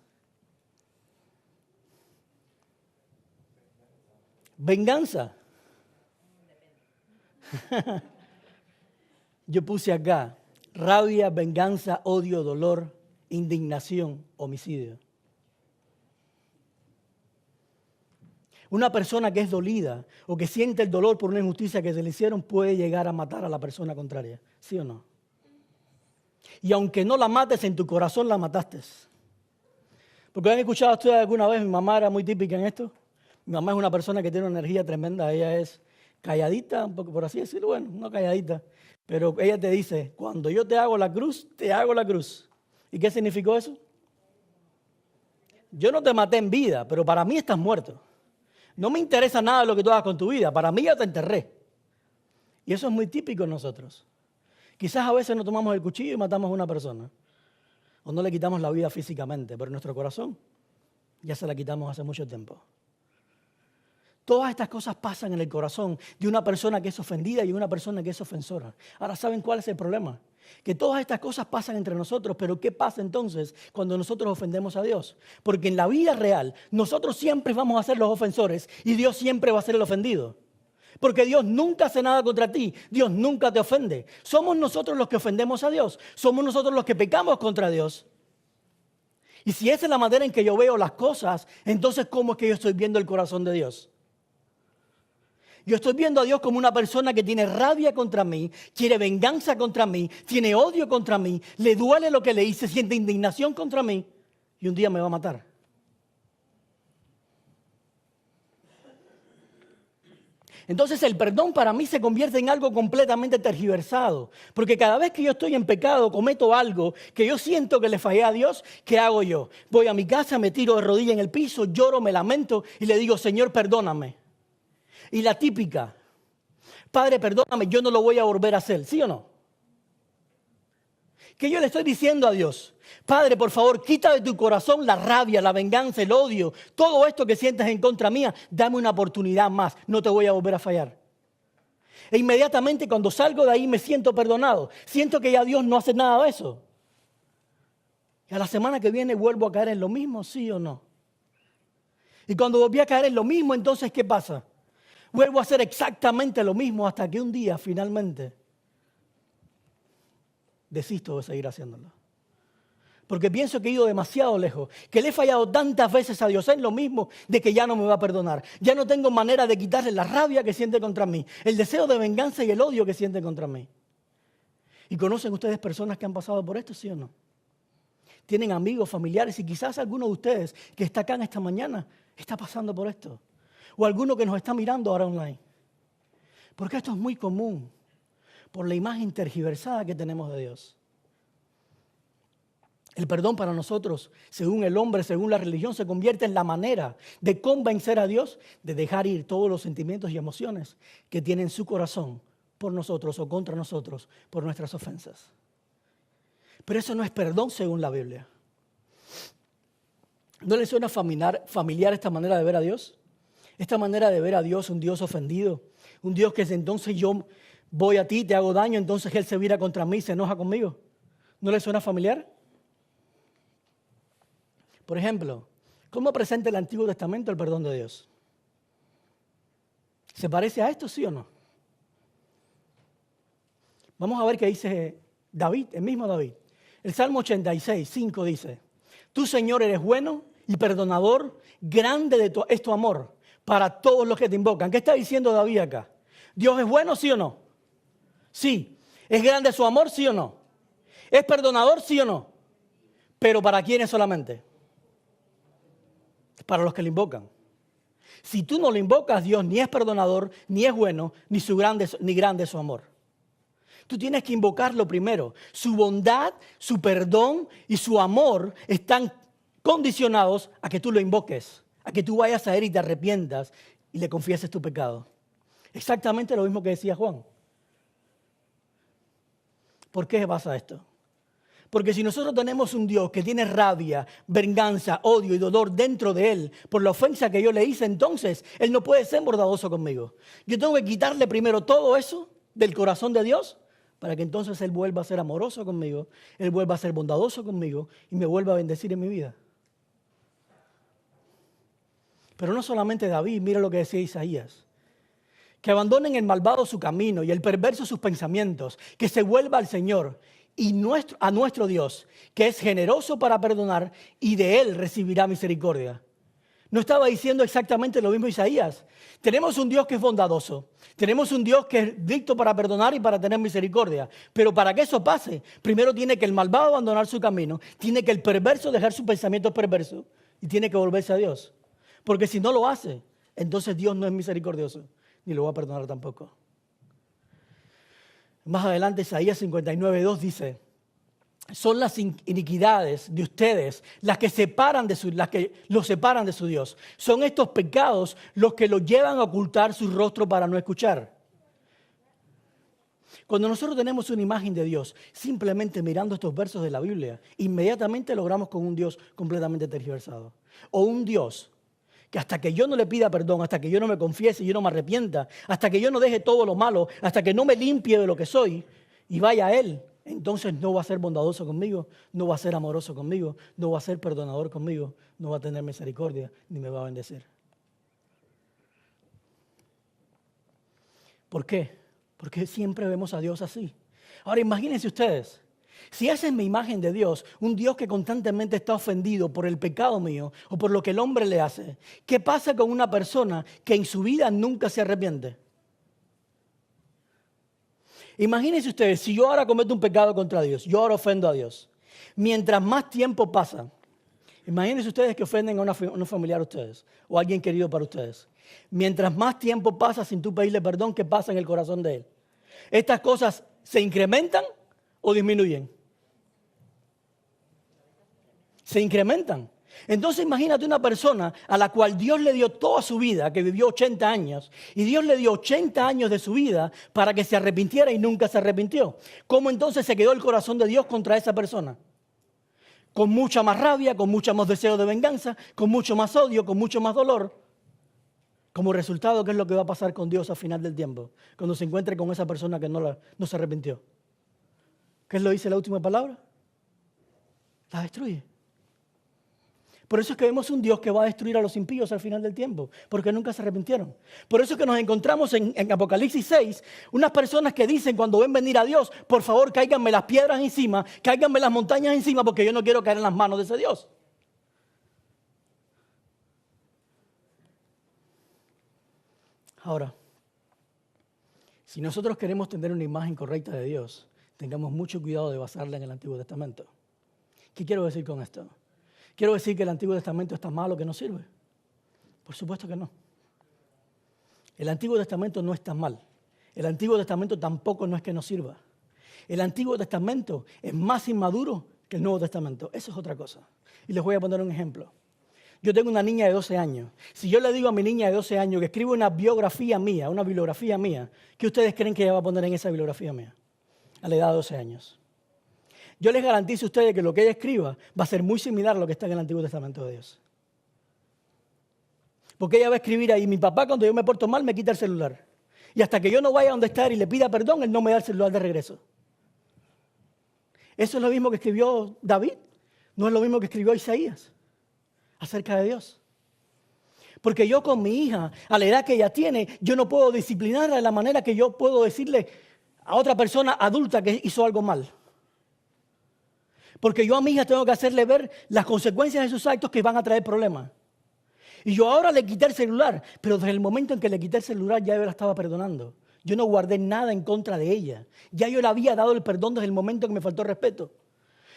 Venganza. Yo puse acá rabia, venganza, odio, dolor, indignación, homicidio. Una persona que es dolida o que siente el dolor por una injusticia que se le hicieron puede llegar a matar a la persona contraria. ¿Sí o no? Y aunque no la mates, en tu corazón la mataste. Porque han escuchado ustedes alguna vez, mi mamá era muy típica en esto. Mi mamá es una persona que tiene una energía tremenda. Ella es calladita, un poco por así decirlo, bueno, no calladita. Pero ella te dice, cuando yo te hago la cruz, te hago la cruz. ¿Y qué significó eso? Yo no te maté en vida, pero para mí estás muerto. No me interesa nada lo que tú hagas con tu vida. Para mí ya te enterré. Y eso es muy típico en nosotros. Quizás a veces no tomamos el cuchillo y matamos a una persona. O no le quitamos la vida físicamente, pero en nuestro corazón ya se la quitamos hace mucho tiempo. Todas estas cosas pasan en el corazón de una persona que es ofendida y una persona que es ofensora. Ahora, ¿saben cuál es el problema? Que todas estas cosas pasan entre nosotros, pero ¿qué pasa entonces cuando nosotros ofendemos a Dios? Porque en la vida real nosotros siempre vamos a ser los ofensores y Dios siempre va a ser el ofendido. Porque Dios nunca hace nada contra ti, Dios nunca te ofende. Somos nosotros los que ofendemos a Dios, somos nosotros los que pecamos contra Dios. Y si esa es la manera en que yo veo las cosas, entonces ¿cómo es que yo estoy viendo el corazón de Dios? Yo estoy viendo a Dios como una persona que tiene rabia contra mí, quiere venganza contra mí, tiene odio contra mí, le duele lo que le hice, siente indignación contra mí y un día me va a matar. Entonces el perdón para mí se convierte en algo completamente tergiversado, porque cada vez que yo estoy en pecado, cometo algo que yo siento que le fallé a Dios, ¿qué hago yo? Voy a mi casa, me tiro de rodillas en el piso, lloro, me lamento y le digo, Señor, perdóname. Y la típica, Padre, perdóname, yo no lo voy a volver a hacer, ¿sí o no? Que yo le estoy diciendo a Dios, Padre, por favor, quita de tu corazón la rabia, la venganza, el odio, todo esto que sientes en contra mía, dame una oportunidad más, no te voy a volver a fallar. E inmediatamente cuando salgo de ahí me siento perdonado, siento que ya Dios no hace nada de eso. Y a la semana que viene vuelvo a caer en lo mismo, ¿sí o no? Y cuando volví a caer en lo mismo, entonces, ¿qué pasa? Vuelvo a hacer exactamente lo mismo hasta que un día, finalmente, desisto de seguir haciéndolo. Porque pienso que he ido demasiado lejos, que le he fallado tantas veces a Dios en lo mismo de que ya no me va a perdonar. Ya no tengo manera de quitarle la rabia que siente contra mí, el deseo de venganza y el odio que siente contra mí. ¿Y conocen ustedes personas que han pasado por esto, sí o no? Tienen amigos, familiares y quizás alguno de ustedes que está acá en esta mañana está pasando por esto. O alguno que nos está mirando ahora online. Porque esto es muy común por la imagen tergiversada que tenemos de Dios. El perdón para nosotros, según el hombre, según la religión, se convierte en la manera de convencer a Dios de dejar ir todos los sentimientos y emociones que tiene en su corazón por nosotros o contra nosotros por nuestras ofensas. Pero eso no es perdón según la Biblia. ¿No le suena familiar esta manera de ver a Dios? Esta manera de ver a Dios, un Dios ofendido, un Dios que entonces yo voy a ti, te hago daño, entonces Él se vira contra mí y se enoja conmigo. ¿No le suena familiar? Por ejemplo, ¿cómo presenta el Antiguo Testamento el perdón de Dios? ¿Se parece a esto, sí o no? Vamos a ver qué dice David, el mismo David. El Salmo 86, 5 dice, tú, Señor, eres bueno y perdonador, grande es tu amor para todos los que te invocan. ¿Qué está diciendo David acá? ¿Dios es bueno, sí o no? Sí. ¿Es grande su amor, sí o no? ¿Es perdonador, sí o no? Pero ¿para quiénes solamente? Para los que le invocan. Si tú no lo invocas, Dios ni es perdonador, ni es bueno, ni grande es su amor. Tú tienes que invocarlo primero. Su bondad, su perdón y su amor están condicionados a que tú lo invoques, a que tú vayas a Él y te arrepientas y le confieses tu pecado. Exactamente lo mismo que decía Juan. ¿Por qué pasa esto? Porque si nosotros tenemos un Dios que tiene rabia, venganza, odio y dolor dentro de Él por la ofensa que yo le hice, entonces Él no puede ser bondadoso conmigo. Yo tengo que quitarle primero todo eso del corazón de Dios para que entonces Él vuelva a ser amoroso conmigo, Él vuelva a ser bondadoso conmigo y me vuelva a bendecir en mi vida. Pero no solamente David, mira lo que decía Isaías. Que abandonen el malvado su camino y el perverso sus pensamientos, que se vuelva al Señor y a nuestro Dios, que es generoso para perdonar y de Él recibirá misericordia. ¿No estaba diciendo exactamente lo mismo Isaías? Tenemos un Dios que es bondadoso, tenemos un Dios que es dicto para perdonar y para tener misericordia, pero para que eso pase, primero tiene que el malvado abandonar su camino, tiene que el perverso dejar sus pensamientos perversos y tiene que volverse a Dios. Porque si no lo hace, entonces Dios no es misericordioso, ni lo va a perdonar tampoco. Más adelante, Isaías 59:2 dice, son las iniquidades de ustedes las que los separan de su Dios. Son estos pecados los que los llevan a ocultar su rostro para no escuchar. Cuando nosotros tenemos una imagen de Dios, simplemente mirando estos versos de la Biblia, inmediatamente logramos con un Dios completamente tergiversado. O un Dios que hasta que yo no le pida perdón, hasta que yo no me confiese y yo no me arrepienta, hasta que yo no deje todo lo malo, hasta que no me limpie de lo que soy y vaya a Él, entonces no va a ser bondadoso conmigo, no va a ser amoroso conmigo, no va a ser perdonador conmigo, no va a tener misericordia ni me va a bendecir. ¿Por qué? Porque siempre vemos a Dios así. Ahora imagínense ustedes, si esa es mi imagen de Dios, un Dios que constantemente está ofendido por el pecado mío o por lo que el hombre le hace, ¿qué pasa con una persona que en su vida nunca se arrepiente? Imagínense ustedes, si yo ahora cometo un pecado contra Dios, yo ahora ofendo a Dios, mientras más tiempo pasa, imagínense ustedes que ofenden a un familiar de ustedes o a alguien querido para ustedes. Mientras más tiempo pasa sin tú pedirle perdón, ¿qué pasa en el corazón de él? ¿Estas cosas se incrementan o disminuyen? Se incrementan. Entonces imagínate una persona a la cual Dios le dio toda su vida, que vivió 80 años, y Dios le dio 80 años de su vida para que se arrepintiera y nunca se arrepintió. ¿Cómo entonces se quedó el corazón de Dios contra esa persona? Con mucha más rabia, con mucho más deseo de venganza, con mucho más odio, con mucho más dolor. Como resultado, ¿qué es lo que va a pasar con Dios al final del tiempo? Cuando se encuentre con esa persona que no se arrepintió. ¿Qué es lo que dice la última palabra? La destruye. Por eso es que vemos un Dios que va a destruir a los impíos al final del tiempo, porque nunca se arrepintieron. Por eso es que nos encontramos en Apocalipsis 6, unas personas que dicen cuando ven venir a Dios, por favor, cáiganme las piedras encima, cáiganme las montañas encima, porque yo no quiero caer en las manos de ese Dios. Ahora, si nosotros queremos tener una imagen correcta de Dios, tengamos mucho cuidado de basarla en el Antiguo Testamento. ¿Qué quiero decir con esto? ¿Quiero decir que el Antiguo Testamento está malo, que no sirve? Por supuesto que no. El Antiguo Testamento no está mal. El Antiguo Testamento tampoco no es que no sirva. El Antiguo Testamento es más inmaduro que el Nuevo Testamento. Eso es otra cosa. Y les voy a poner un ejemplo. Yo tengo una niña de 12 años. Si yo le digo a mi niña de 12 años que escribe una bibliografía mía, ¿qué ustedes creen que ella va a poner en esa bibliografía mía? A la edad de 12 años. Yo les garantizo a ustedes que lo que ella escriba va a ser muy similar a lo que está en el Antiguo Testamento de Dios. Porque ella va a escribir ahí, mi papá cuando yo me porto mal me quita el celular. Y hasta que yo no vaya a donde está y le pida perdón, él no me da el celular de regreso. Eso es lo mismo que escribió David, no es lo mismo que escribió Isaías acerca de Dios. Porque yo con mi hija, a la edad que ella tiene, yo no puedo disciplinarla de la manera que yo puedo decirle a otra persona adulta que hizo algo mal. Porque yo a mi hija tengo que hacerle ver las consecuencias de sus actos que van a traer problemas. Y yo ahora le quité el celular, pero desde el momento en que le quité el celular ya yo la estaba perdonando. Yo no guardé nada en contra de ella. Ya yo le había dado el perdón desde el momento en que me faltó respeto.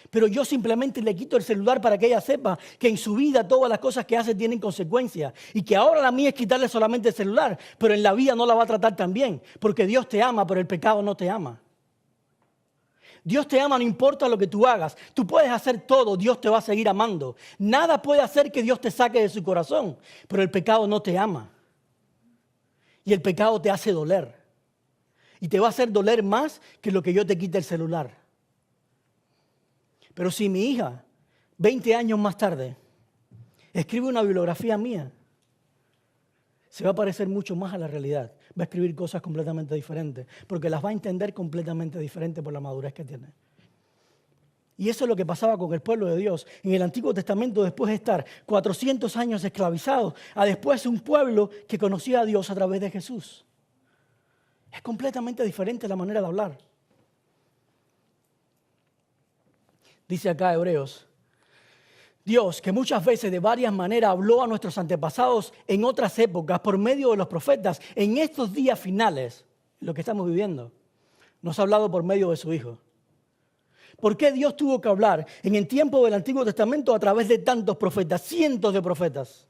Pero yo simplemente le quito el celular para que ella sepa que en su vida todas las cosas que hace tienen consecuencias. Y que ahora la mía es quitarle solamente el celular, pero en la vida no la va a tratar tan bien. Porque Dios te ama, pero el pecado no te ama. Dios te ama, no importa lo que tú hagas. Tú puedes hacer todo, Dios te va a seguir amando. Nada puede hacer que Dios te saque de su corazón, pero el pecado no te ama. Y el pecado te hace doler. Y te va a hacer doler más que lo que yo te quite el celular. Pero si mi hija, 20 años más tarde, escribe una bibliografía mía, se va a parecer mucho más a la realidad. Va a escribir cosas completamente diferentes, porque las va a entender completamente diferente por la madurez que tiene. Y eso es lo que pasaba con el pueblo de Dios. En el Antiguo Testamento, después de estar 400 años esclavizados, a después un pueblo que conocía a Dios a través de Jesús. Es completamente diferente la manera de hablar. Dice acá Hebreos, Dios, que muchas veces de varias maneras habló a nuestros antepasados en otras épocas por medio de los profetas, en estos días finales, lo que estamos viviendo, nos ha hablado por medio de su Hijo. ¿Por qué Dios tuvo que hablar en el tiempo del Antiguo Testamento a través de tantos profetas, cientos de profetas?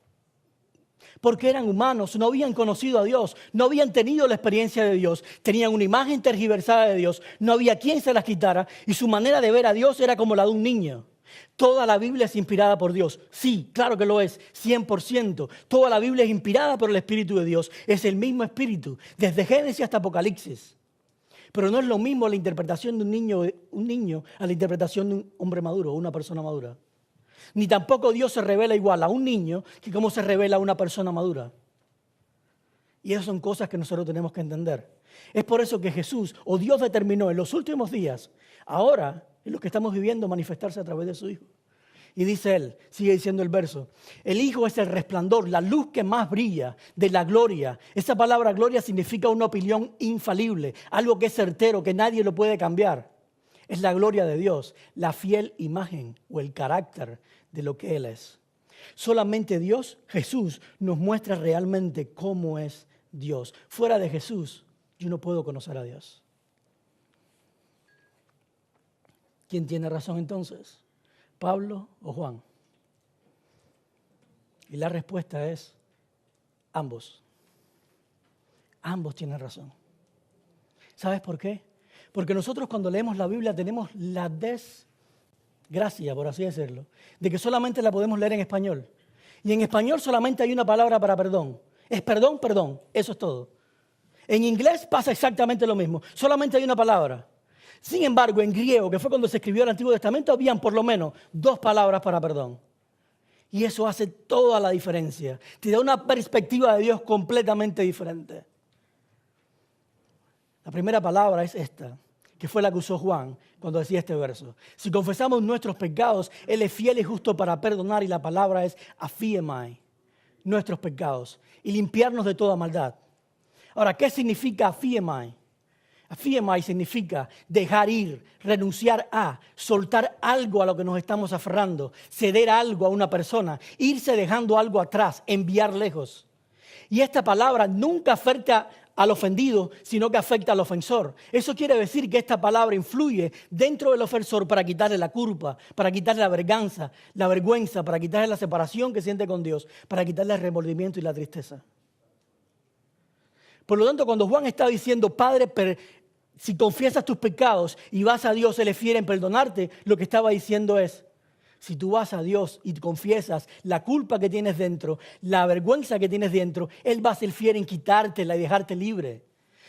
Porque eran humanos, no habían conocido a Dios, no habían tenido la experiencia de Dios, tenían una imagen tergiversada de Dios, no había quien se las quitara y su manera de ver a Dios era como la de un niño. Toda la Biblia es inspirada por Dios. Sí, claro que lo es, 100%. Toda la Biblia es inspirada por el Espíritu de Dios. Es el mismo Espíritu, desde Génesis hasta Apocalipsis. Pero no es lo mismo la interpretación de un niño a la interpretación de un hombre maduro o una persona madura. Ni tampoco Dios se revela igual a un niño que como se revela a una persona madura. Y esas son cosas que nosotros tenemos que entender. Es por eso que Jesús o Dios determinó en los últimos días, ahora en lo que estamos viviendo, manifestarse a través de su Hijo. Y dice él, sigue diciendo el verso, el Hijo es el resplandor, la luz que más brilla de la gloria. Esa palabra gloria significa una opinión infalible, algo que es certero, que nadie lo puede cambiar. Es la gloria de Dios, la fiel imagen o el carácter de lo que Él es. Solamente Dios, Jesús, nos muestra realmente cómo es Dios. Fuera de Jesús, yo no puedo conocer a Dios. ¿Quién tiene razón entonces? ¿Pablo o Juan? Y la respuesta es ambos. Ambos tienen razón. ¿Sabes por qué? Porque nosotros cuando leemos la Biblia tenemos gracia, por así decirlo, de que solamente la podemos leer en español. Y en español solamente hay una palabra para perdón. Es perdón, perdón. Eso es todo. En inglés pasa exactamente lo mismo. Solamente hay una palabra. Sin embargo, en griego, que fue cuando se escribió el Antiguo Testamento, habían por lo menos 2 palabras para perdón. Y eso hace toda la diferencia. Te da una perspectiva de Dios completamente diferente. La primera palabra es esta, que fue la que usó Juan cuando decía este verso. Si confesamos nuestros pecados, Él es fiel y justo para perdonar, y la palabra es aphiemai, nuestros pecados, y limpiarnos de toda maldad. Ahora, ¿qué significa aphiemai? Aphiemai significa dejar ir, renunciar a, soltar algo a lo que nos estamos aferrando, ceder algo a una persona, irse dejando algo atrás, enviar lejos. Y esta palabra nunca afecta al ofendido, sino que afecta al ofensor. Eso quiere decir que esta palabra influye dentro del ofensor para quitarle la culpa, para quitarle la vergüenza, para quitarle la separación que siente con Dios, para quitarle el remordimiento y la tristeza. Por lo tanto, cuando Juan está diciendo, Padre, si confiesas tus pecados y vas a Dios, Él es fiel en perdonarte, lo que estaba diciendo es, si tú vas a Dios y confiesas la culpa que tienes dentro, la vergüenza que tienes dentro, Él va a ser fiel en quitártela y dejarte libre.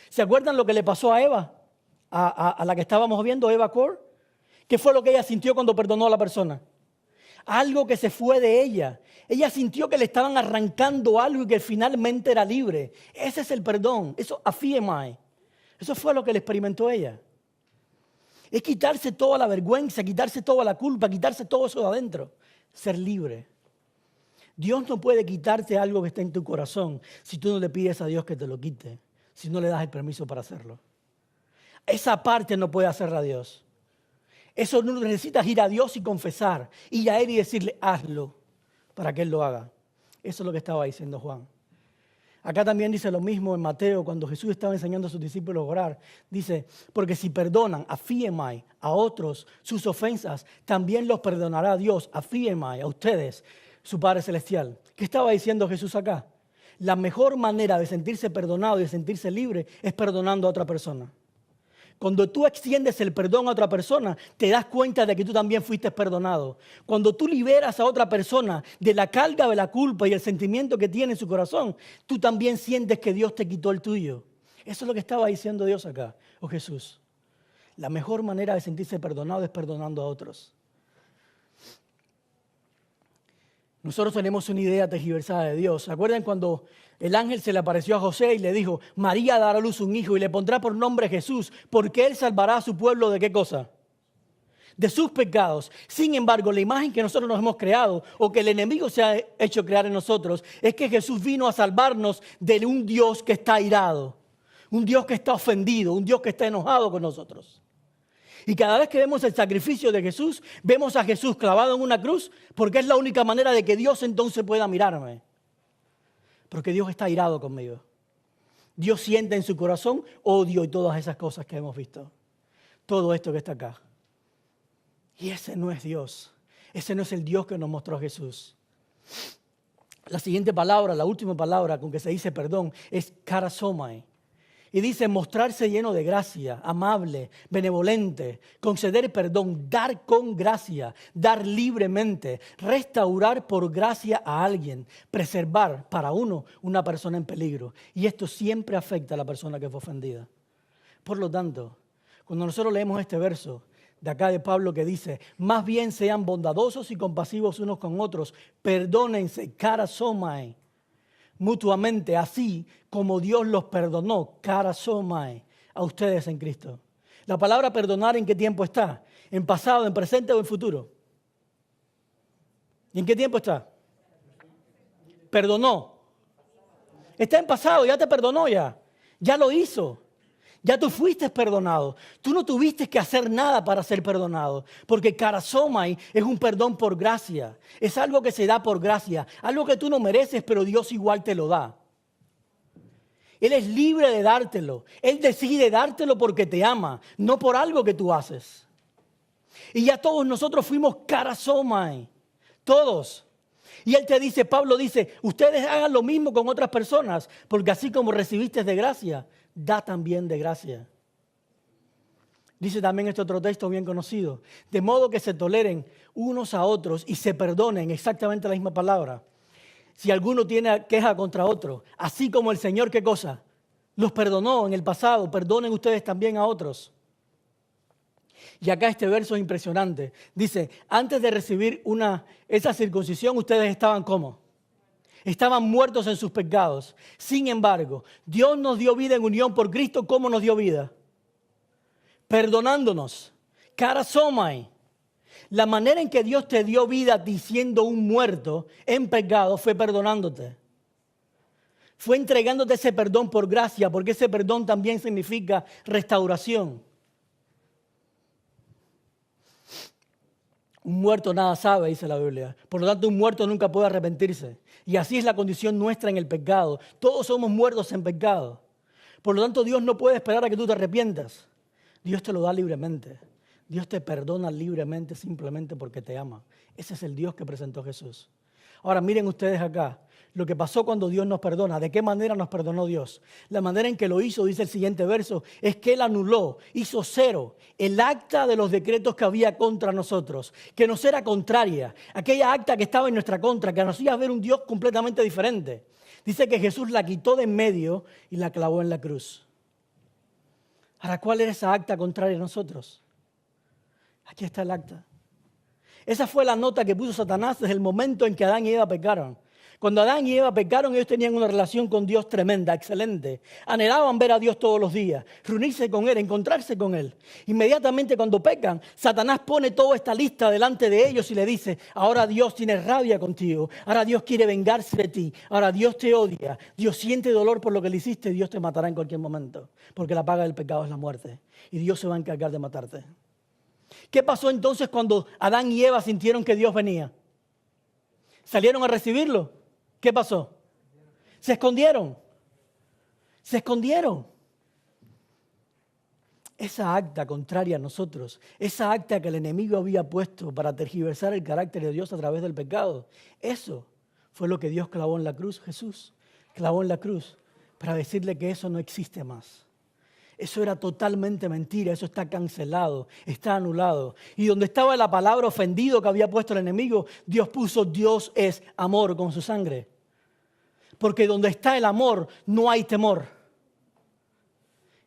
¿Se acuerdan lo que le pasó a Eva? A la que estábamos viendo, Eva Core. ¿Qué fue lo que ella sintió cuando perdonó a la persona? Algo que se fue de ella. Ella sintió que le estaban arrancando algo y que finalmente era libre. Ese es el perdón. Eso aphiemai. Eso fue lo que le experimentó ella. Es quitarse toda la vergüenza, quitarse toda la culpa, quitarse todo eso de adentro. Ser libre. Dios no puede quitarte algo que está en tu corazón si tú no le pides a Dios que te lo quite, si no le das el permiso para hacerlo. Esa parte no puede hacerla Dios. Eso no necesitas ir a Dios y confesar, ir a Él y decirle, hazlo, para que Él lo haga. Eso es lo que estaba diciendo Juan. Acá también dice lo mismo en Mateo, cuando Jesús estaba enseñando a sus discípulos a orar. Dice, porque si perdonan, aphiemai, a otros sus ofensas, también los perdonará Dios, aphiemai, a ustedes, su Padre Celestial. ¿Qué estaba diciendo Jesús acá? La mejor manera de sentirse perdonado y de sentirse libre es perdonando a otra persona. Cuando tú extiendes el perdón a otra persona, te das cuenta de que tú también fuiste perdonado. Cuando tú liberas a otra persona de la carga de la culpa y el sentimiento que tiene en su corazón, tú también sientes que Dios te quitó el tuyo. Eso es lo que estaba diciendo Dios acá, o Jesús. La mejor manera de sentirse perdonado es perdonando a otros. Nosotros tenemos una idea tergiversada de Dios. ¿Se acuerdan cuando el ángel se le apareció a José y le dijo, María dará a luz un hijo y le pondrá por nombre Jesús, porque él salvará a su pueblo ¿de qué cosa? De sus pecados. Sin embargo, la imagen que nosotros nos hemos creado o que el enemigo se ha hecho crear en nosotros es que Jesús vino a salvarnos de un Dios que está airado, un Dios que está ofendido, un Dios que está enojado con nosotros. Y cada vez que vemos el sacrificio de Jesús, vemos a Jesús clavado en una cruz, porque es la única manera de que Dios entonces pueda mirarme. Porque Dios está airado conmigo. Dios siente en su corazón odio y todas esas cosas que hemos visto. Todo esto que está acá. Y ese no es Dios. Ese no es el Dios que nos mostró Jesús. La siguiente palabra, la última palabra con que se dice perdón, es charisomai. Y dice mostrarse lleno de gracia, amable, benevolente, conceder perdón, dar con gracia, dar libremente, restaurar por gracia a alguien, preservar para uno una persona en peligro. Y esto siempre afecta a la persona que fue ofendida. Por lo tanto, cuando nosotros leemos este verso de acá de Pablo que dice, más bien sean bondadosos y compasivos unos con otros, perdónense, charisomai, mutuamente, así como Dios los perdonó, charisomai, a ustedes en Cristo. La palabra perdonar, ¿en qué tiempo está? ¿En pasado, en presente o en futuro? ¿Y en qué tiempo está? Perdonó. Está en pasado, ya te perdonó ya. Ya lo hizo. Ya tú fuiste perdonado. Tú no tuviste que hacer nada para ser perdonado. Porque charisomai es un perdón por gracia. Es algo que se da por gracia. Algo que tú no mereces, pero Dios igual te lo da. Él es libre de dártelo. Él decide dártelo porque te ama, no por algo que tú haces. Y ya todos nosotros fuimos charisomai. Todos. Y él te dice, Pablo dice, ustedes hagan lo mismo con otras personas, porque así como recibiste de gracia, da también de gracia. Dice también este otro texto bien conocido. De modo que se toleren unos a otros y se perdonen, exactamente la misma palabra. Si alguno tiene queja contra otro, así como el Señor, ¿qué cosa? Los perdonó en el pasado, perdonen ustedes también a otros. Y acá este verso es impresionante. Dice, antes de recibir esa circuncisión, ustedes estaban ¿cómo? Estaban muertos en sus pecados. Sin embargo, Dios nos dio vida en unión por Cristo. ¿Cómo nos dio vida? Perdonándonos. Karasomai. La manera en que Dios te dio vida a ti siendo un muerto en pecado fue perdonándote. Fue entregándote ese perdón por gracia, porque ese perdón también significa restauración. Un muerto nada sabe, dice la Biblia. Por lo tanto, un muerto nunca puede arrepentirse. Y así es la condición nuestra en el pecado. Todos somos muertos en pecado. Por lo tanto, Dios no puede esperar a que tú te arrepientas. Dios te lo da libremente. Dios te perdona libremente simplemente porque te ama. Ese es el Dios que presentó Jesús. Ahora miren ustedes acá lo que pasó cuando Dios nos perdona. ¿De qué manera nos perdonó Dios? La manera en que lo hizo, dice el siguiente verso, es que Él anuló, hizo cero el acta de los decretos que había contra nosotros, que nos era contraria, aquella acta que estaba en nuestra contra, que nos hacía ver un Dios completamente diferente. Dice que Jesús la quitó de en medio y la clavó en la cruz. Ahora, ¿cuál era esa acta contraria a nosotros? Aquí está el acta. Esa fue la nota que puso Satanás desde el momento en que Adán y Eva pecaron. Cuando Adán y Eva pecaron, ellos tenían una relación con Dios tremenda, excelente. Anhelaban ver a Dios todos los días, reunirse con Él, encontrarse con Él. Inmediatamente cuando pecan, Satanás pone toda esta lista delante de ellos y le dice, ahora Dios tiene rabia contigo, ahora Dios quiere vengarse de ti, ahora Dios te odia, Dios siente dolor por lo que le hiciste y Dios te matará en cualquier momento, porque la paga del pecado es la muerte y Dios se va a encargar de matarte. ¿Qué pasó entonces cuando Adán y Eva sintieron que Dios venía? ¿Salieron a recibirlo? ¿Qué pasó? Se escondieron. Se escondieron. Esa acta contraria a nosotros, esa acta que el enemigo había puesto para tergiversar el carácter de Dios a través del pecado, eso fue lo que Dios clavó en la cruz, Jesús clavó en la cruz para decirle que eso no existe más. Eso era totalmente mentira, eso está cancelado, está anulado. Y donde estaba la palabra ofendido que había puesto el enemigo, Dios puso Dios es amor con su sangre. Porque donde está el amor no hay temor.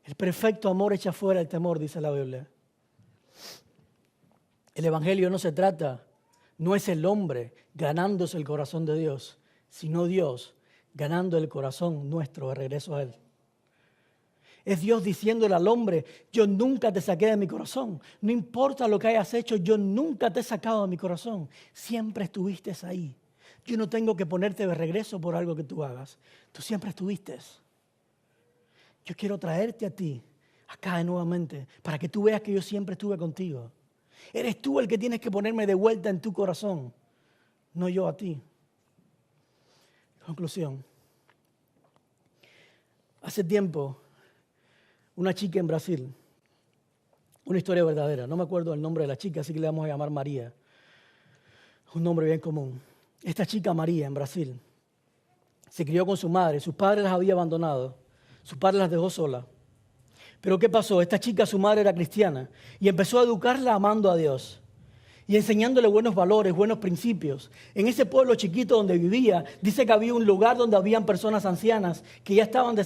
El perfecto amor echa fuera el temor, dice la Biblia. El evangelio no es el hombre ganándose el corazón de Dios, sino Dios ganando el corazón nuestro de regreso a Él. Es Dios diciéndole al hombre, yo nunca te saqué de mi corazón. No importa lo que hayas hecho, yo nunca te he sacado de mi corazón. Siempre estuviste ahí. Yo no tengo que ponerte de regreso por algo que tú hagas. Tú siempre estuviste. Yo quiero traerte a ti, acá nuevamente, para que tú veas que yo siempre estuve contigo. Eres tú el que tienes que ponerme de vuelta en tu corazón, no yo a ti. Conclusión. Hace tiempo, una chica en Brasil, una historia verdadera, no me acuerdo el nombre de la chica, así que le vamos a llamar María, un nombre bien común. Esta chica María en Brasil se crió con su madre, sus padres las había abandonado, su padre las dejó sola. Pero ¿qué pasó? Esta chica, su madre era cristiana y empezó a educarla amando a Dios y enseñándole buenos valores, buenos principios. En ese pueblo chiquito donde vivía, dice que había un lugar donde habían personas ancianas que ya estaban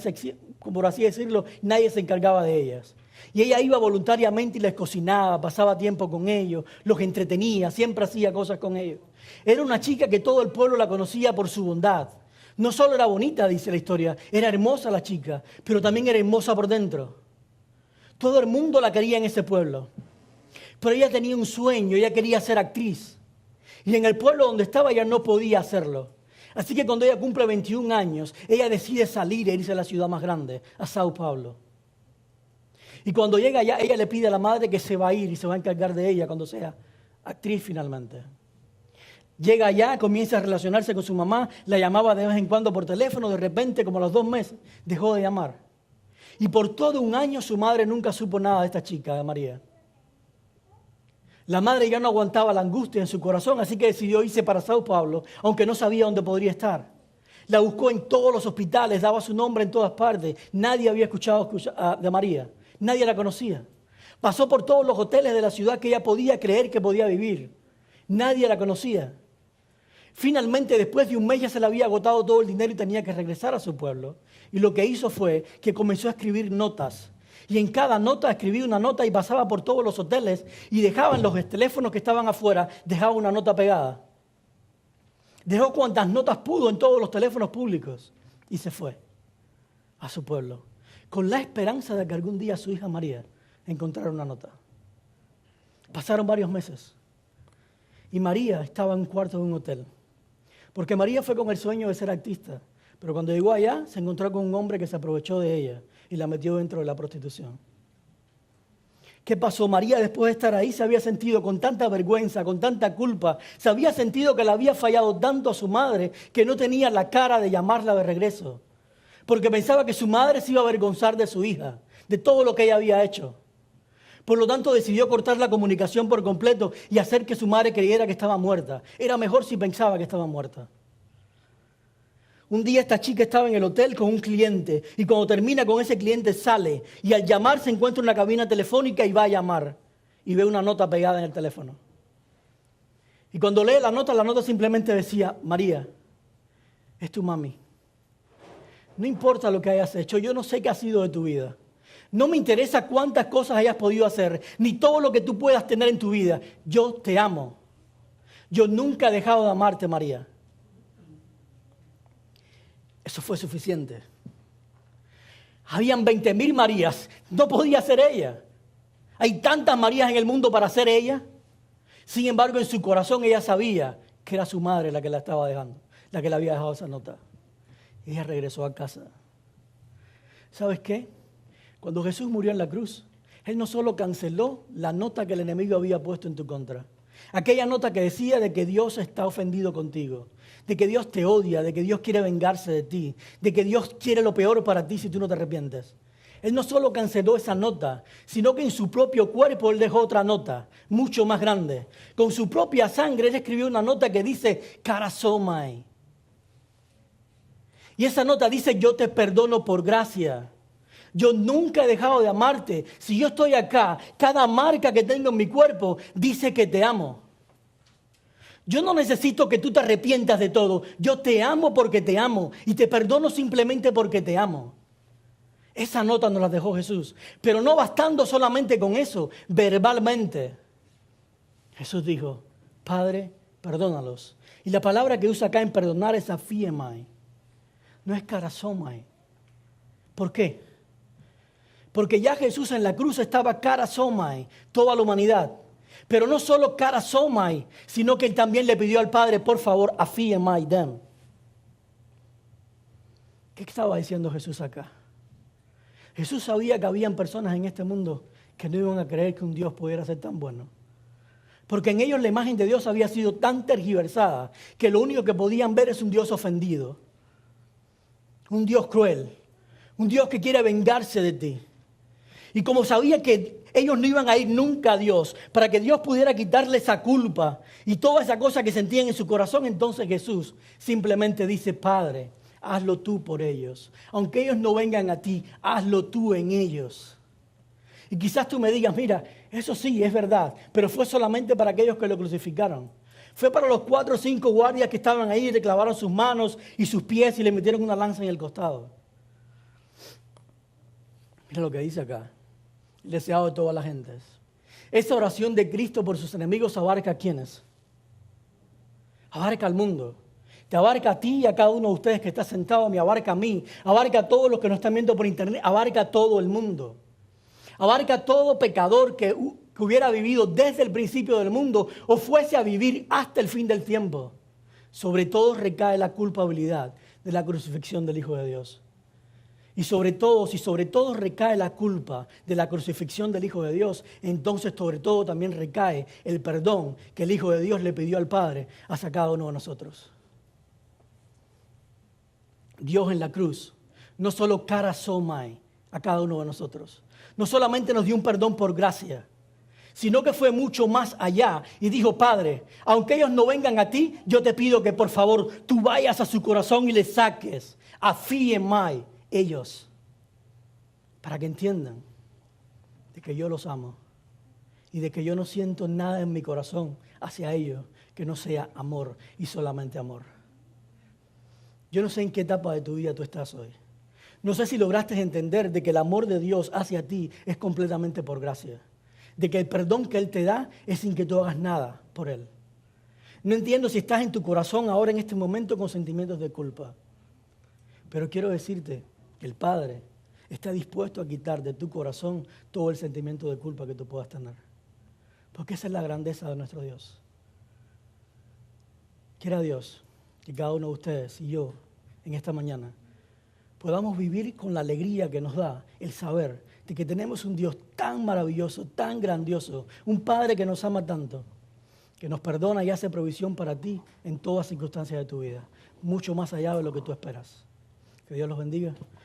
por así decirlo, nadie se encargaba de ellas. Y ella iba voluntariamente y les cocinaba, pasaba tiempo con ellos, los entretenía, siempre hacía cosas con ellos. Era una chica que todo el pueblo la conocía por su bondad. No solo era bonita, dice la historia, era hermosa la chica, pero también era hermosa por dentro. Todo el mundo la quería en ese pueblo. Pero ella tenía un sueño, ella quería ser actriz. Y en el pueblo donde estaba ella no podía hacerlo. Así que cuando ella cumple 21 años, ella decide salir e irse a la ciudad más grande, a Sao Paulo. Y cuando llega allá, ella le pide a la madre que se va a ir y se va a encargar de ella cuando sea actriz finalmente. Llega allá, comienza a relacionarse con su mamá, la llamaba de vez en cuando por teléfono, de repente, como a los 2 meses, dejó de llamar. Y por todo un año su madre nunca supo nada de esta chica, de María. La madre ya no aguantaba la angustia en su corazón, así que decidió irse para Sao Paulo, aunque no sabía dónde podría estar. La buscó en todos los hospitales, daba su nombre en todas partes. Nadie había escuchado de María, nadie la conocía. Pasó por todos los hoteles de la ciudad que ella podía creer que podía vivir. Nadie la conocía. Finalmente, después de un mes, ya se le había agotado todo el dinero y tenía que regresar a su pueblo. Y lo que hizo fue que comenzó a escribir notas. Y en cada nota escribía una nota y pasaba por todos los hoteles y dejaban los teléfonos que estaban afuera, dejaba una nota pegada. Dejó cuantas notas pudo en todos los teléfonos públicos y se fue a su pueblo, con la esperanza de que algún día su hija María encontrara una nota. Pasaron varios meses y María estaba en un cuarto de un hotel, porque María fue con el sueño de ser artista, pero cuando llegó allá se encontró con un hombre que se aprovechó de ella y la metió dentro de la prostitución. ¿Qué pasó? María, después de estar ahí, se había sentido con tanta vergüenza, con tanta culpa. Se había sentido que le había fallado tanto a su madre que no tenía la cara de llamarla de regreso. Porque pensaba que su madre se iba a avergonzar de su hija, de todo lo que ella había hecho. Por lo tanto, decidió cortar la comunicación por completo y hacer que su madre creyera que estaba muerta. Era mejor si pensaba que estaba muerta. Un día esta chica estaba en el hotel con un cliente y cuando termina con ese cliente sale y al llamar se encuentra en una cabina telefónica y va a llamar y ve una nota pegada en el teléfono. Y cuando lee la nota simplemente decía, María, es tu mami. No importa lo que hayas hecho, yo no sé qué ha sido de tu vida. No me interesa cuántas cosas hayas podido hacer, ni todo lo que tú puedas tener en tu vida. Yo te amo. Yo nunca he dejado de amarte, María. Eso fue suficiente. Habían 20,000 Marías. No podía ser ella. Hay tantas Marías en el mundo para ser ella. Sin embargo, en su corazón ella sabía que era su madre la que la estaba dejando, la que le había dejado esa nota. Ella regresó a casa. ¿Sabes qué? Cuando Jesús murió en la cruz, Él no solo canceló la nota que el enemigo había puesto en tu contra, aquella nota que decía de que Dios está ofendido contigo, de que Dios te odia, de que Dios quiere vengarse de ti, de que Dios quiere lo peor para ti si tú no te arrepientes. Él no solo canceló esa nota, sino que en su propio cuerpo Él dejó otra nota, mucho más grande. Con su propia sangre Él escribió una nota que dice, Karasomai. Y esa nota dice, yo te perdono por gracia. Yo nunca he dejado de amarte. Si yo estoy acá, cada marca que tengo en mi cuerpo dice que te amo. Yo no necesito que tú te arrepientas de todo. Yo te amo porque te amo y te perdono simplemente porque te amo. Esa nota nos la dejó Jesús. Pero no bastando solamente con eso, verbalmente. Jesús dijo, Padre, perdónalos. Y la palabra que usa acá en perdonar es afiemai. No es karasomai. ¿Por qué? Porque ya Jesús en la cruz estaba karasomai, toda la humanidad. Pero no solo karasomai, sino que Él también le pidió al Padre, por favor, afiemai them. ¿Qué estaba diciendo Jesús acá? Jesús sabía que habían personas en este mundo que no iban a creer que un Dios pudiera ser tan bueno. Porque en ellos la imagen de Dios había sido tan tergiversada que lo único que podían ver es un Dios ofendido. Un Dios cruel. Un Dios que quiere vengarse de ti. Y como sabía que ellos no iban a ir nunca a Dios, para que Dios pudiera quitarle esa culpa y toda esa cosa que sentían en su corazón, entonces Jesús simplemente dice, Padre, hazlo tú por ellos. Aunque ellos no vengan a ti, hazlo tú en ellos. Y quizás tú me digas, mira, eso sí, es verdad, pero fue solamente para aquellos que lo crucificaron. Fue para los 4 o 5 guardias que estaban ahí y le clavaron sus manos y sus pies y le metieron una lanza en el costado. Mira lo que dice acá. El deseado de todas las gentes. Esa oración de Cristo por sus enemigos abarca a ¿quiénes? Abarca al mundo. Te abarca a ti y a cada uno de ustedes que está sentado, me abarca a mí. Abarca a todos los que nos están viendo por internet. Abarca a todo el mundo. Abarca a todo pecador que hubiera vivido desde el principio del mundo o fuese a vivir hasta el fin del tiempo. Sobre todo recae la culpabilidad de la crucifixión del Hijo de Dios. Y sobre todo, si sobre todo recae la culpa de la crucifixión del Hijo de Dios, entonces sobre todo también recae el perdón que el Hijo de Dios le pidió al Padre hacia cada uno de nosotros. Dios en la cruz no solo karasomai a cada uno de nosotros, no solamente nos dio un perdón por gracia, sino que fue mucho más allá y dijo, Padre, aunque ellos no vengan a ti, yo te pido que por favor tú vayas a su corazón y les saques afiemai ellos, para que entiendan de que yo los amo y de que yo no siento nada en mi corazón hacia ellos que no sea amor y solamente amor. Yo no sé en qué etapa de tu vida tú estás hoy. No sé si lograste entender de que el amor de Dios hacia ti es completamente por gracia. De que el perdón que Él te da es sin que tú hagas nada por Él. No entiendo si estás en tu corazón ahora en este momento con sentimientos de culpa. Pero quiero decirte que el Padre está dispuesto a quitar de tu corazón todo el sentimiento de culpa que tú puedas tener. Porque esa es la grandeza de nuestro Dios. Quiera Dios que cada uno de ustedes y yo en esta mañana podamos vivir con la alegría que nos da el saber de que tenemos un Dios tan maravilloso, tan grandioso, un Padre que nos ama tanto, que nos perdona y hace provisión para ti en todas circunstancias de tu vida, mucho más allá de lo que tú esperas. Que Dios los bendiga.